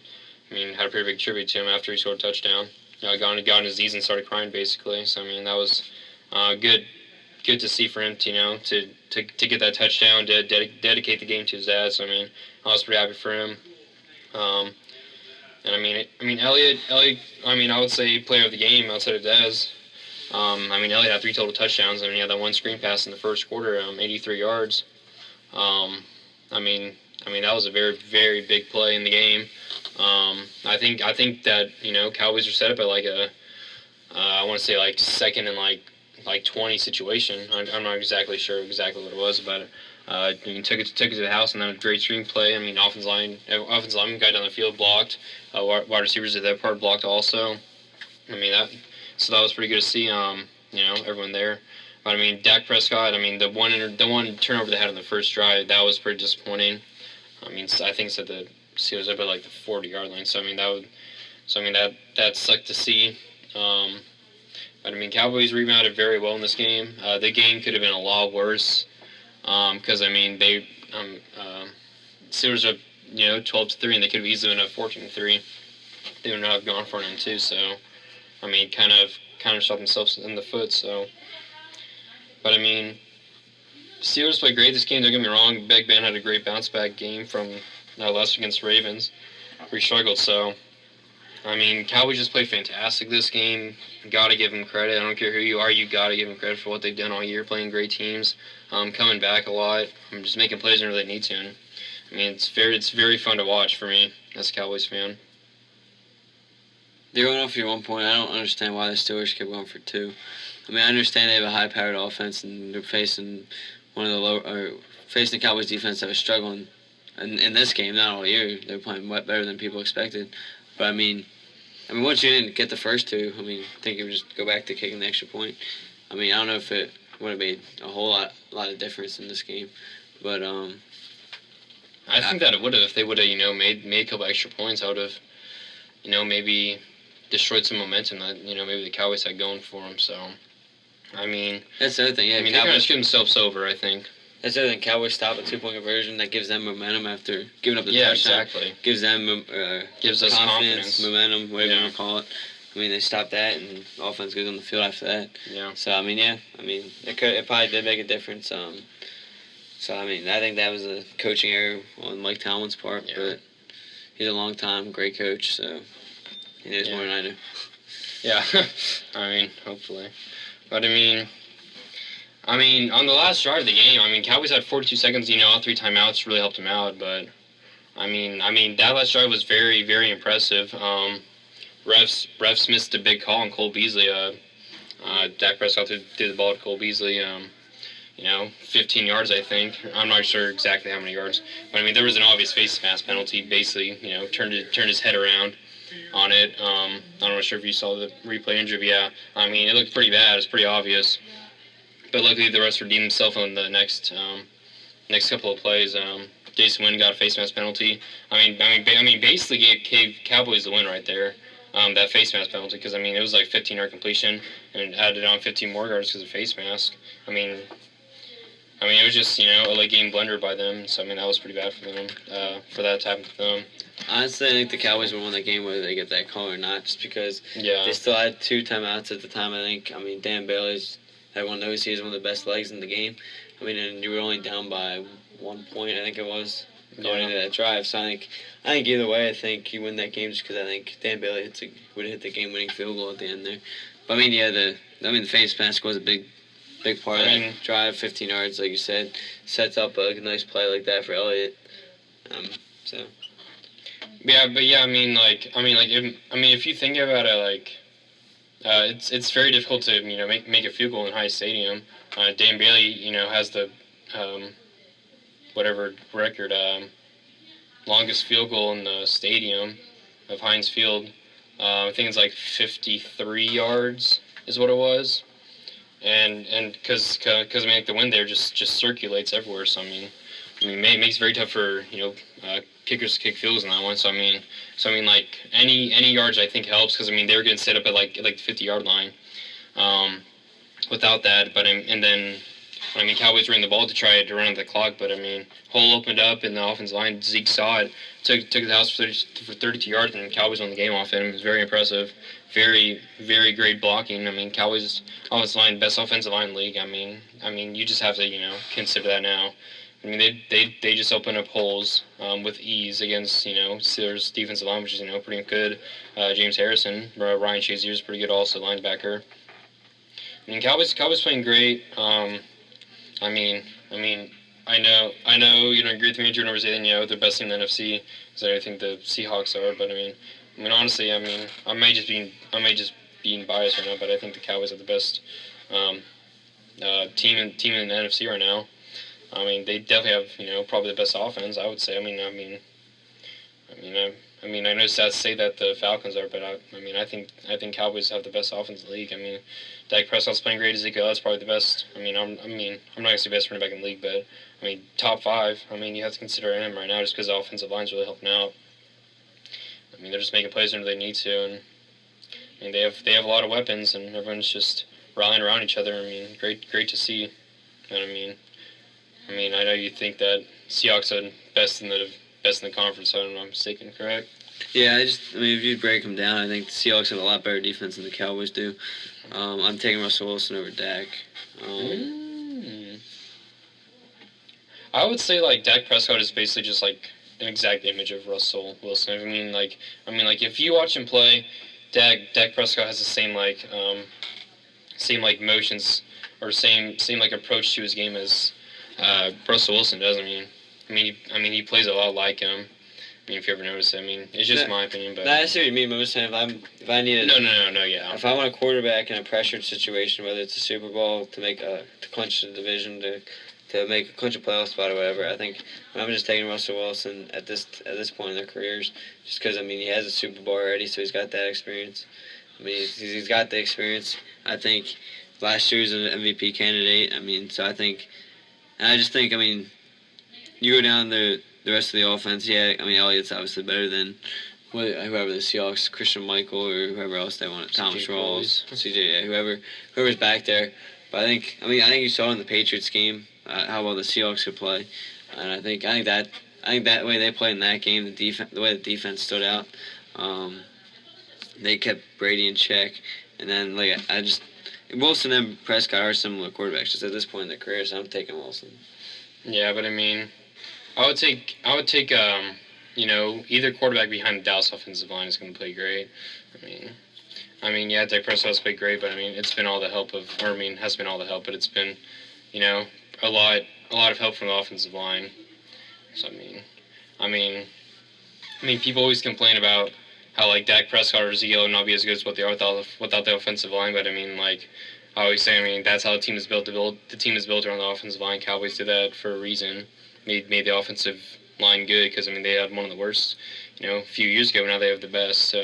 mean, had a pretty big tribute to him after he scored a touchdown. got on his knees and started crying basically. So I mean that was good to see for him to get that touchdown, to dedicate the game to his dad. So I mean I was pretty happy for him. And Elliott, I mean, I would say player of the game outside of Dez. Elliott had 3 total touchdowns. I mean, he had that 1 screen pass in the first quarter, 83 yards. Um, I mean, that was a very, very big play in the game. I think that Cowboys are set up at like a, I want to say like second and like 20 situation. I'm not exactly sure exactly what it was about it. Took it to the house, and then a great screen play. I mean, offensive lineman guy down the field blocked. Wide receivers did that part blocked also. I mean so that was pretty good to see. Everyone there. But I mean, Dak Prescott. I mean, the one turnover they had on the first drive, that was pretty disappointing. I mean, I think so the Steelers up at like the 40-yard line. So I mean that sucked to see. But I mean, Cowboys rebounded very well in this game. The game could have been a lot worse. Because I mean Steelers are 12-3, and they could have easily been up 14-3. They would not have gone for it in 2. So I mean, kind of shot themselves in the foot. So, but I mean, Steelers played great this game. Don't get me wrong. Big Ben had a great bounce back game from last against Ravens, where he struggled. So I mean, Cowboys just played fantastic this game. Got to give them credit. I don't care who you are. You got to give them credit for what they've done all year, playing great teams, coming back a lot. Just making plays whenever they need to. And, I mean, it's very fun to watch for me as a Cowboys fan. They're going off your 1 point. I don't understand why the Steelers kept going for 2. I mean, I understand they have a high-powered offense, and they're facing facing the Cowboys defense that was struggling in this game, not all year. They're playing much better than people expected. But I mean, once you didn't get the first 2, I mean, I think you would just go back to kicking the extra point. I mean, I don't know if it would have made a whole lot of difference in this game, but I think that it would have if they would have made a couple extra points. I would have maybe destroyed some momentum that maybe the Cowboys had going for them. So I mean, that's the other thing. Yeah, I mean, they kind of screwed themselves over, I think. That's the other thing. Cowboys stop a 2-point conversion. That gives them momentum after giving up the touchdown. Exactly. Gives them gives us confidence, momentum, whatever you want to call it. I mean, they stop that, and offense goes on the field after that. Yeah. So I mean, it probably did make a difference. So I mean, I think that was a coaching error on Mike Tomlin's part, but he's a long-time great coach, so he knows more than I do. Yeah, I mean, hopefully, but I mean, on the last drive of the game, Cowboys had 42 seconds. All 3 timeouts really helped them out, but I mean, that last drive was very, very impressive. Refs missed a big call on Cole Beasley. Dak Prescott threw the ball to Cole Beasley. 15 yards, I think. I'm not sure exactly how many yards, but I mean, there was an obvious face mask penalty. Basically, turned his head around on it. I'm not sure if you saw the replay injury, but yeah, I mean, it looked pretty bad. It was pretty obvious. But luckily, the refs redeemed himself on the next couple of plays. Jason Wynn got a face mask penalty. Basically gave Cowboys the win right there. That face mask penalty, because it was like 15-yard completion and added on 15 more yards because of face mask. It was just a late game blunder by them. So that was pretty bad for them. For that to happen to them. Honestly, I think the Cowboys would win that game whether they get that call or not, just because they still had 2 timeouts at the time. I think. Dan Bailey's. Everyone knows he's one of the best legs in the game. And you were only down by 1 point, I think it was, going into that drive. So I think either way, I think you win that game just because I think Dan Bailey would have hit the game-winning field goal at the end there. But the face mask was a big part of that drive. 15 yards, like you said, sets up a nice play like that for Elliott. If you think about it, it's very difficult to make a field goal in High Stadium. Dan Bailey has the whatever record longest field goal in the stadium of Heinz Field. I think it's like 53 yards is what it was, and because the wind there just circulates everywhere. So it makes it very tough for kickers to kick field goals in that one. So any yards I think helps because they were getting set up at like the 50-yard line. Without that, and then I mean, Cowboys ran the ball to try to run out the clock, but I mean, hole opened up in the offensive line. Zeke saw it, took the house for 32 yards, and the Cowboys won the game off him. It was very impressive. Very, very great blocking. I mean, Cowboys offensive line, best offensive line in the league. I mean, you just have to, consider that now. I mean, they just open up holes with ease against, Steelers' defensive line, which is, pretty good. James Harrison, Ryan Shazier is pretty good also, linebacker. I mean, Cowboys playing great. I mean, I know, you don't agree with me, Andrew, and saying, they're the best team in the NFC, because I think the Seahawks are, but I mean, honestly, I may just be biased right now, but I think the Cowboys are the best team in the NFC right now. I mean, they definitely have, probably the best offense, I would say. I know stats say that the Falcons are, but I think Cowboys have the best offense in the league. I mean, Dak Prescott's playing great. Ezekiel Elliott's probably the best. I'm not gonna say best running back in the league, but top 5. You have to consider him right now just because the offensive line's really helping out. They're just making plays whenever they need to, and they have a lot of weapons, and everyone's just rallying around each other. Great to see. And I know you think that Seahawks are best in the conference. So I don't know if I'm mistaken, correct? Yeah, if you break them down, I think the Seahawks have a lot better defense than the Cowboys do. I'm taking Russell Wilson over Dak. I would say Dak Prescott is basically just an exact image of Russell Wilson. If you watch him play, Dak Prescott has the same motions or same approach to his game as Russell Wilson does. He plays a lot like him. If you ever notice it, it's just my opinion. But I see what you mean. But I'm just saying, if I need yeah. If I want a quarterback in a pressured situation, whether it's a Super Bowl to clinch the division, to clinch a playoff spot or whatever, I think I'm just taking Russell Wilson at this point in their careers, just because he has a Super Bowl already, so he's got that experience. He's got the experience. I think last year he was an MVP candidate. So I think, and I just think, you go down the rest of the offense. Yeah, Elliott's obviously better than whoever the Seahawks, Christian Michael or whoever else they want, Thomas Rawls, CJ, whoever's back there. But I think you saw in the Patriots game how well the Seahawks could play, and I think that way they played in that game, the way the defense stood out, they kept Brady in check, and then Wilson and Prescott are similar quarterbacks just at this point in their career, so I'm taking Wilson. Yeah, but I would take either quarterback behind the Dallas offensive line is going to play great. Yeah, Dak Prescott's played great, but it's been all the help has been all the help, but it's been, a lot of help from the offensive line. So people always complain about how Dak Prescott or Ezekiel would not be as good as what they are without the offensive line, but I always say that's how the team is built. The team is built around the offensive line. Cowboys did that for a reason. Made the offensive line good because they had one of the worst, a few years ago. Now they have the best. So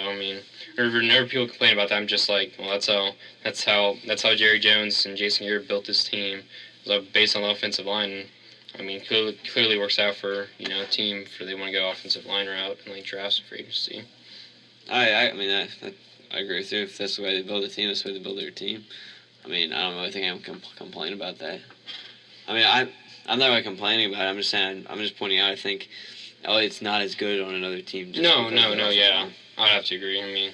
whenever people complain about that, I'm just that's how Jerry Jones and Jason Garrett built this team, based on the offensive line. Clearly works out for a team for they want to go offensive line route and drafts for agency. I agree with you. If that's the way they build a team, that's the way they build their team. I don't really think I can complain about that. I'm not really complaining about it. I'm just pointing out. I think Elliott's not as good on another team. No. Yeah, I'd have to agree.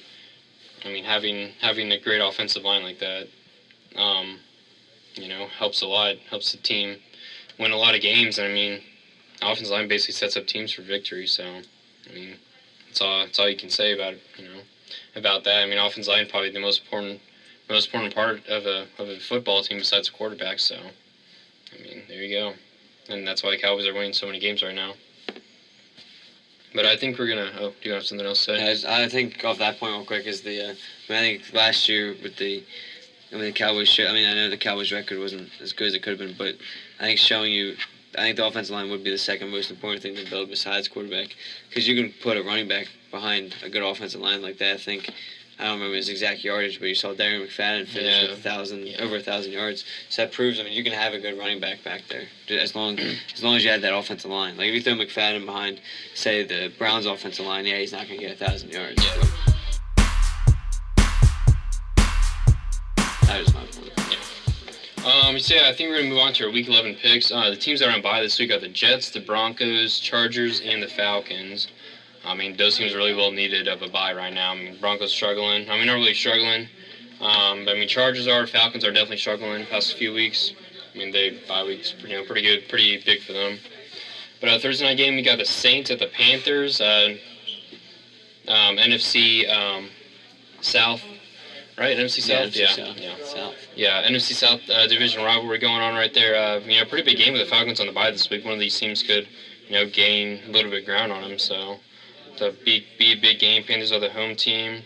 Having a great offensive line like that, helps a lot. Helps the team win a lot of games. Offensive line basically sets up teams for victory. So, that's all you can say about it. About that. Offensive line is probably the most important part of a football team besides a quarterback. So. There you go. And that's why the Cowboys are winning so many games right now. But I think we're going to... Oh, do you have something else to say? I think off that point real quick is I think last year with the Cowboys... I know the Cowboys record wasn't as good as it could have been, but I think the offensive line would be the second most important thing to build besides quarterback. Because you can put a running back behind a good offensive line like that. I don't remember his exact yardage, but you saw Darren McFadden finish with over 1,000 yards. So that proves, you can have a good running back there as long as you had that offensive line. If you throw McFadden behind, say, the Browns' offensive line, he's not going to get 1,000 yards. Yeah. That was my point. Yeah. So yeah, I think we're gonna move on to our Week 11 picks. The teams that are on bye this week are the Jets, the Broncos, Chargers, and the Falcons. I mean, those teams really well needed of a bye right now. I mean, Broncos struggling. I mean, not really struggling. But I mean, Chargers are, Falcons are definitely struggling the past few weeks. I mean, they bye weeks, pretty good, pretty big for them. But Thursday night game, we got the Saints at the Panthers. NFC South, right? NFC South, Yeah, yeah. South. Yeah, NFC South division rivalry going on right there. Pretty big game with the Falcons on the bye this week. One of these teams could, gain a little bit of ground on them. So, to be a big game. Panthers are the home team,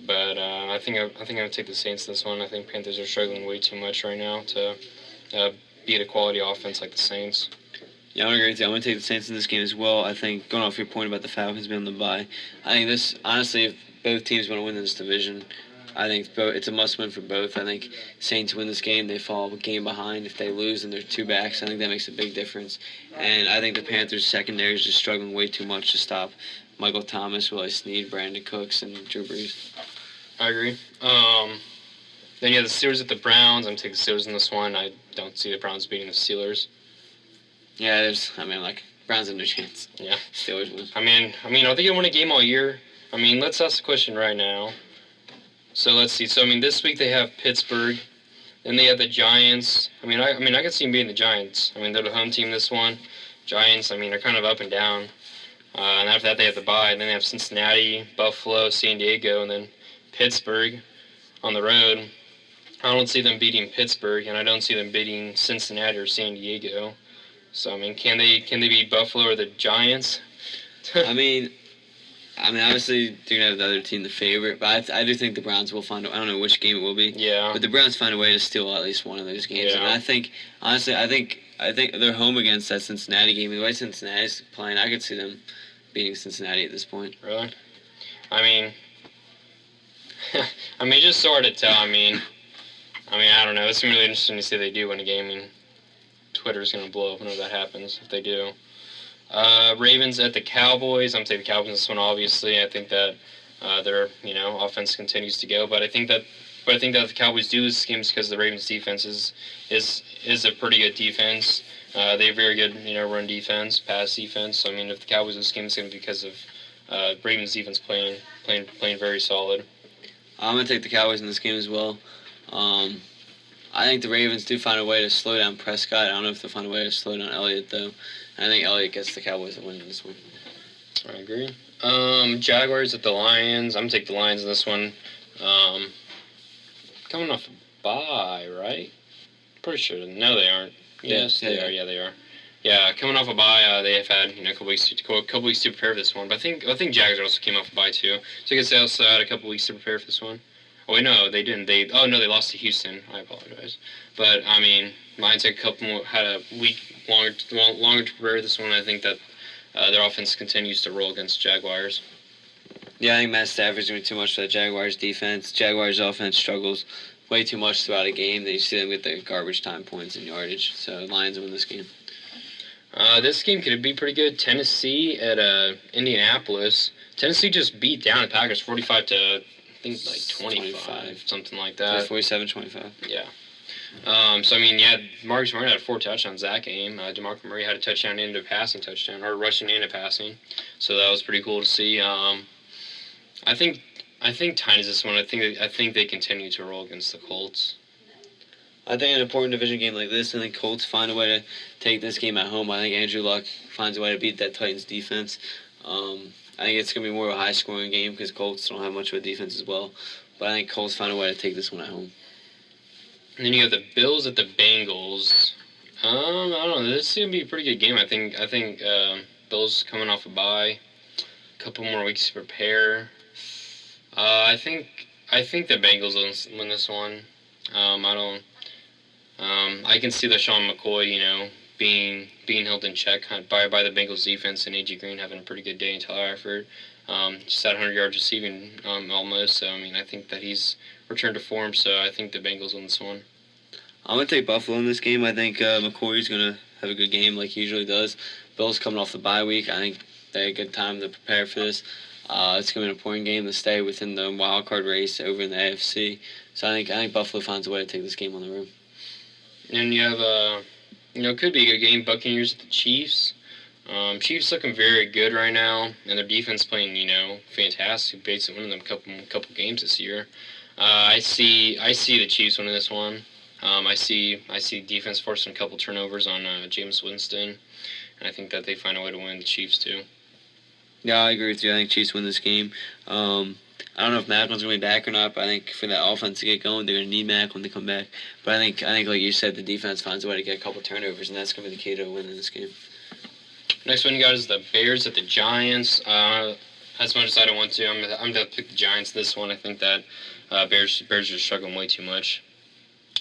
but I think I'm gonna take the Saints this one. I think Panthers are struggling way too much right now to beat a quality offense like the Saints. Yeah, I would agree with you. I'm going to take the Saints in this game as well. I think, going off your point about the Falcons being on the bye, I think this, honestly, if both teams want to win this division, I think it's a must-win for both. I think Saints win this game, they fall a game behind. If they lose and they're two backs, I think that makes a big difference. And I think the Panthers' secondary is just struggling way too much to stop Michael Thomas, Willie Snead, Brandon Cooks, and Drew Brees. I agree. Then you have the Steelers at the Browns. I'm going to take the Steelers in this one. I don't see the Browns beating the Steelers. Yeah, Browns have no chance. Yeah. Steelers win. I mean, are they going to win a game all year? I mean, let's ask the question right now. So let's see. So this week they have Pittsburgh, then they have the Giants. I can see them beating the Giants. They're the home team this one. Giants, are kind of up and down. And after that they have the bye. And then they have Cincinnati, Buffalo, San Diego, and then Pittsburgh on the road. I don't see them beating Pittsburgh, and I don't see them beating Cincinnati or San Diego. So can they beat Buffalo or the Giants? Obviously they're gonna have the other team the favorite, but I do think the Browns will find. I don't know which game it will be. Yeah. But the Browns find a way to steal at least one of those games, Yeah. and I think they're home against that Cincinnati game. The way Cincinnati's playing, I could see them beating Cincinnati at this point. Really? Just so hard to tell. I don't know. It's gonna be really interesting to see if they do win a game. Twitter's gonna blow up whenever that happens if they do. Ravens at the Cowboys. I'm taking the Cowboys in this one. Obviously, I think that their offense continues to go, but I think that the Cowboys do lose games because the Ravens defense is a pretty good defense. They have very good run defense, pass defense. So if the Cowboys lose games, it's going to be because of Ravens defense playing very solid. I'm gonna take the Cowboys in this game as well. I think the Ravens do find a way to slow down Prescott. I don't know if they'll find a way to slow down Elliott, though. I think Elliott gets the Cowboys to win this one. I agree. Jaguars at the Lions. I'm going to take the Lions in this one. Coming off a bye, right? Pretty sure. No, they aren't. Yes, they are. Yeah, they are. Yeah, coming off a bye, they have had a couple weeks to prepare for this one. But I think Jaguars also came off a bye too. So I guess they also had a couple weeks to prepare for this one. Oh wait, no, they didn't. They lost to Houston. I apologize. But Lions had a week longer to prepare this one. I think that their offense continues to roll against Jaguars. Yeah, I think Matt Stafford's doing too much for the Jaguars defense. Jaguars offense struggles way too much throughout a game. Then you see them get the garbage time points and yardage. So Lions win this game. This game could be pretty good. Tennessee at Indianapolis. Tennessee just beat down the Packers 45 to. I think 25, something like that. 47-25. Yeah. Marcus Mariota had 4 touchdowns that game. DeMarco Murray had a touchdown and a passing touchdown, or rushing and a passing. So that was pretty cool to see. I think Titans this one. I think they continue to roll against the Colts. I think an important division game like this, I think Colts find a way to take this game at home. I think Andrew Luck finds a way to beat that Titans defense. I think it's going to be more of a high-scoring game because Colts don't have much of a defense as well. But I think Colts find a way to take this one at home. And then you have the Bills at the Bengals. I don't know. This is going to be a pretty good game. I think Bills coming off a bye, a couple more weeks to prepare. I think the Bengals will win this one. I can see the Sean McCoy, being held in check by the Bengals defense, and A.J. Green having a pretty good day in Tyler Eifert. Just had 100 yards receiving almost. So, I think that he's returned to form, so I think the Bengals win this one. I'm going to take Buffalo in this game. I think McCoy's going to have a good game like he usually does. Bills coming off the bye week. I think they had a good time to prepare for this. It's going to be an important game to stay within the wild card race over in the AFC. So I think Buffalo finds a way to take this game on the road. And you have could be a good game. Buccaneers at the Chiefs. Chiefs looking very good right now, and their defense playing fantastic. Basically winning them a couple games this year. I see the Chiefs winning this one. I see defense forcing a couple turnovers on James Winston, and I think that they find a way to win the Chiefs too. Yeah, I agree with you. I think Chiefs win this game. I don't know if Macklin's going to be back or not, but I think for that offense to get going, they're going to need Mack when they come back. But I think like you said, the defense finds a way to get a couple turnovers, and that's going to be the key to winning this game. Next one you got is the Bears at the Giants. As much as I don't want to, I'm going to pick the Giants this one. I think that Bears are struggling way too much.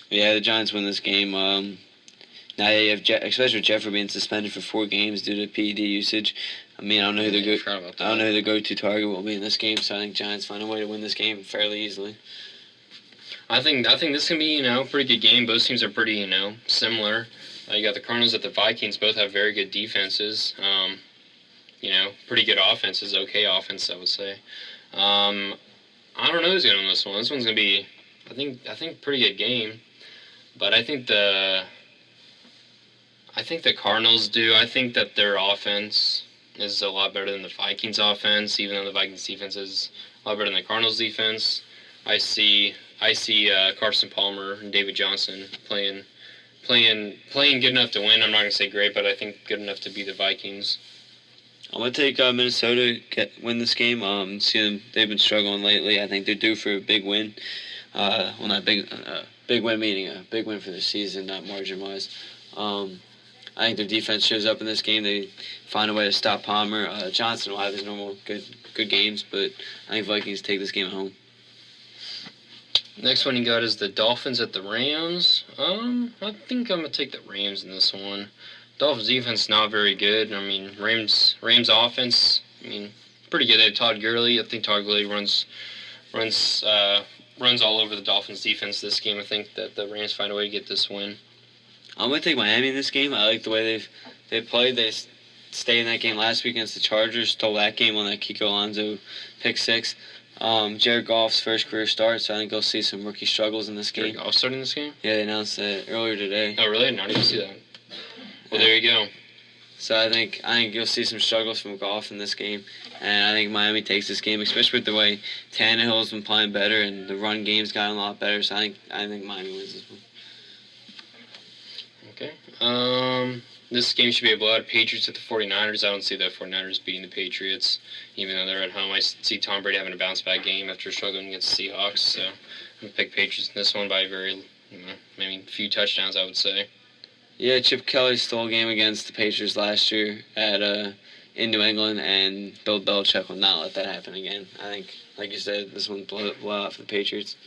Yeah, the Giants win this game. Now you have especially with Jeffrey being suspended for 4 games due to PED usage. I mean, I don't know who their go-to target will be in this game. So I think Giants find a way to win this game fairly easily. I think this can be a pretty good game. Both teams are pretty similar. You got the Cardinals and the Vikings. Both have very good defenses. Pretty good offenses. Okay offense, I would say. I don't know who's going to win this one. This one's going to be, I think pretty good game. But I think the Cardinals do. I think that their offense is a lot better than the Vikings' offense, even though the Vikings' defense is a lot better than the Cardinals' defense. I see Carson Palmer and David Johnson playing good enough to win. I'm not going to say great, but I think good enough to beat the Vikings. I'm going to take Minnesota win this game. See them, they've been struggling lately. I think they're due for a big win. Well, not big win, meaning a big win for the season, not margin-wise. I think their defense shows up in this game. They find a way to stop Palmer. Johnson will have his normal good games, but I think Vikings take this game at home. Next one you got is the Dolphins at the Rams. I think I'm going to take the Rams in this one. Dolphins defense not very good. I mean, Rams offense, pretty good. They have Todd Gurley. I think Todd Gurley runs all over the Dolphins defense this game. I think that the Rams find a way to get this win. I'm going to take Miami in this game. I like the way they've played. They stayed in that game last week against the Chargers, stole that game on that Kiko Alonso pick 6. Jared Goff's first career start, so I think you'll see some rookie struggles in this game. Jared Goff starting this game? Yeah, they announced that earlier today. Oh, really? I didn't even see that. Well, there you go. So I think you'll see some struggles from Goff in this game, and I think Miami takes this game, especially with the way Tannehill's been playing better and the run game's gotten a lot better. So I think Miami wins this one. Okay. This game should be a blowout. Patriots at the 49ers. I don't see the 49ers beating the Patriots, even though they're at home. I see Tom Brady having a bounce-back game after struggling against the Seahawks. So I'm going to pick Patriots in this one by maybe a few touchdowns, I would say. Yeah, Chip Kelly stole a game against the Patriots last year in New England, and Bill Belichick will not let that happen again. I think, like you said, this one's blow out for the Patriots.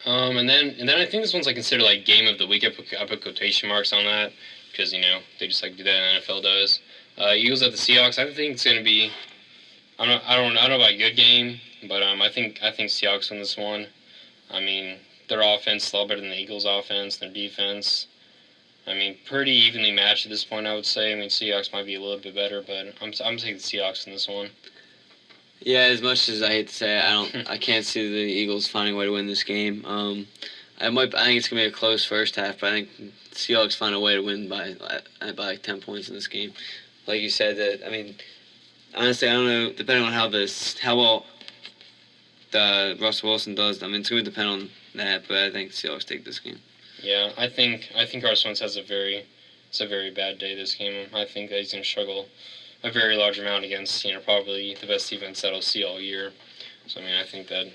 And then I think this one's considered game of the week. I put quotation marks on that because they just do that in the NFL does. Eagles at the Seahawks. I think it's gonna be. I don't know about a good game, but I think Seahawks win this one. Their offense is a lot better than the Eagles' offense. Their defense. Pretty evenly matched at this point, I would say. Seahawks might be a little bit better, but I'm taking the Seahawks in this one. Yeah, as much as I hate to say it, I can't see the Eagles finding a way to win this game. I think it's gonna be a close first half, but I think the Seahawks find a way to win by 10 points in this game. Like you said, honestly, I don't know. Depending on how well the Russell Wilson does, it's gonna depend on that. But I think the Seahawks take this game. Yeah, I think Carson Wentz has a very bad day this game. I think that he's gonna struggle a very large amount against probably the best defense that I'll see all year. So I think that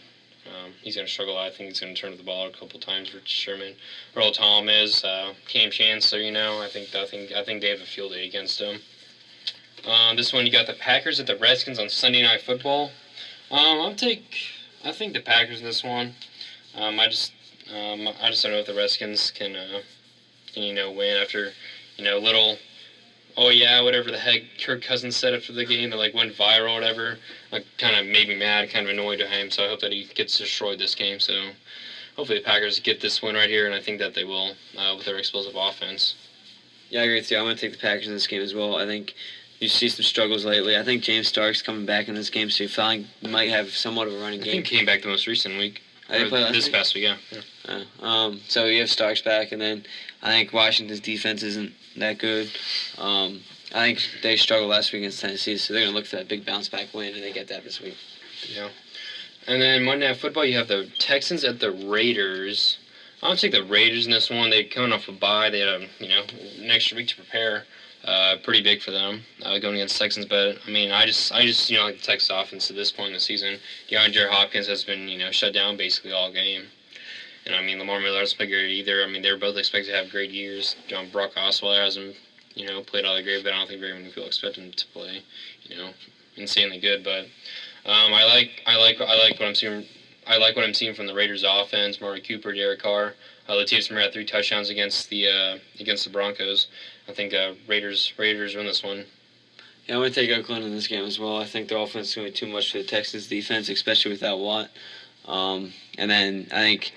he's going to struggle. I think he's going to turn the ball a couple times. Rich Sherman, Earl Thomas, Cam Chancellor. I think they have a field day against him. This one you got the Packers at the Redskins on Sunday Night Football. I think the Packers in this one. I just don't know if the Redskins can win after little. Oh yeah, whatever the heck Kirk Cousins said after the game that went viral or whatever, kind of made me mad, kind of annoyed at him. So I hope that he gets destroyed this game. So hopefully the Packers get this win right here, and I think that they will with their explosive offense. Yeah, I agree with you. I'm going to take the Packers in this game as well. I think you see some struggles lately. I think James Stark's coming back in this game, so you might have somewhat of a running game. I think he came back the most recent week. They played last this week? past week, yeah. So you have Starks back, and then I think Washington's defense isn't that good. I think they struggled last week against Tennessee, so they're going to look for that big bounce back win, and they get that this week. Yeah. And then Monday Night Football, you have the Texans at the Raiders. I'm going to take the Raiders in this one. They're coming off a bye. They had an extra week to prepare. Pretty big for them going against Texans. But, I mean, I just like the Texans offense at this point in the season. DeAndre Hopkins has been, shut down basically all game. And, I mean, Lamar Miller hasn't played great either. I mean, they're both expected to have great years. Brock Osweiler hasn't, played all that great, but I don't think very many people expect him to play, insanely good. But I like what I'm seeing. I like what I'm seeing from the Raiders' offense. Murray Cooper, Derek Carr. Latavius Murray had 3 touchdowns against the Broncos. I think Raiders win this one. Yeah, I'm going to take Oakland in this game as well. I think their offense is going to be too much for the Texans' defense, especially without Watt. And then I think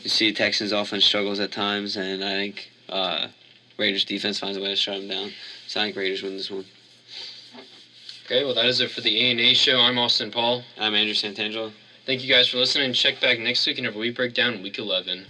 you see Texans' offense struggles at times, and I think Raiders' defense finds a way to shut them down. So I think Raiders win this one. Okay, well, that is it for the A&A show. I'm Austin Paul. I'm Andrew Santangelo. Thank you guys for listening. Check back next week whenever we break down Week 11.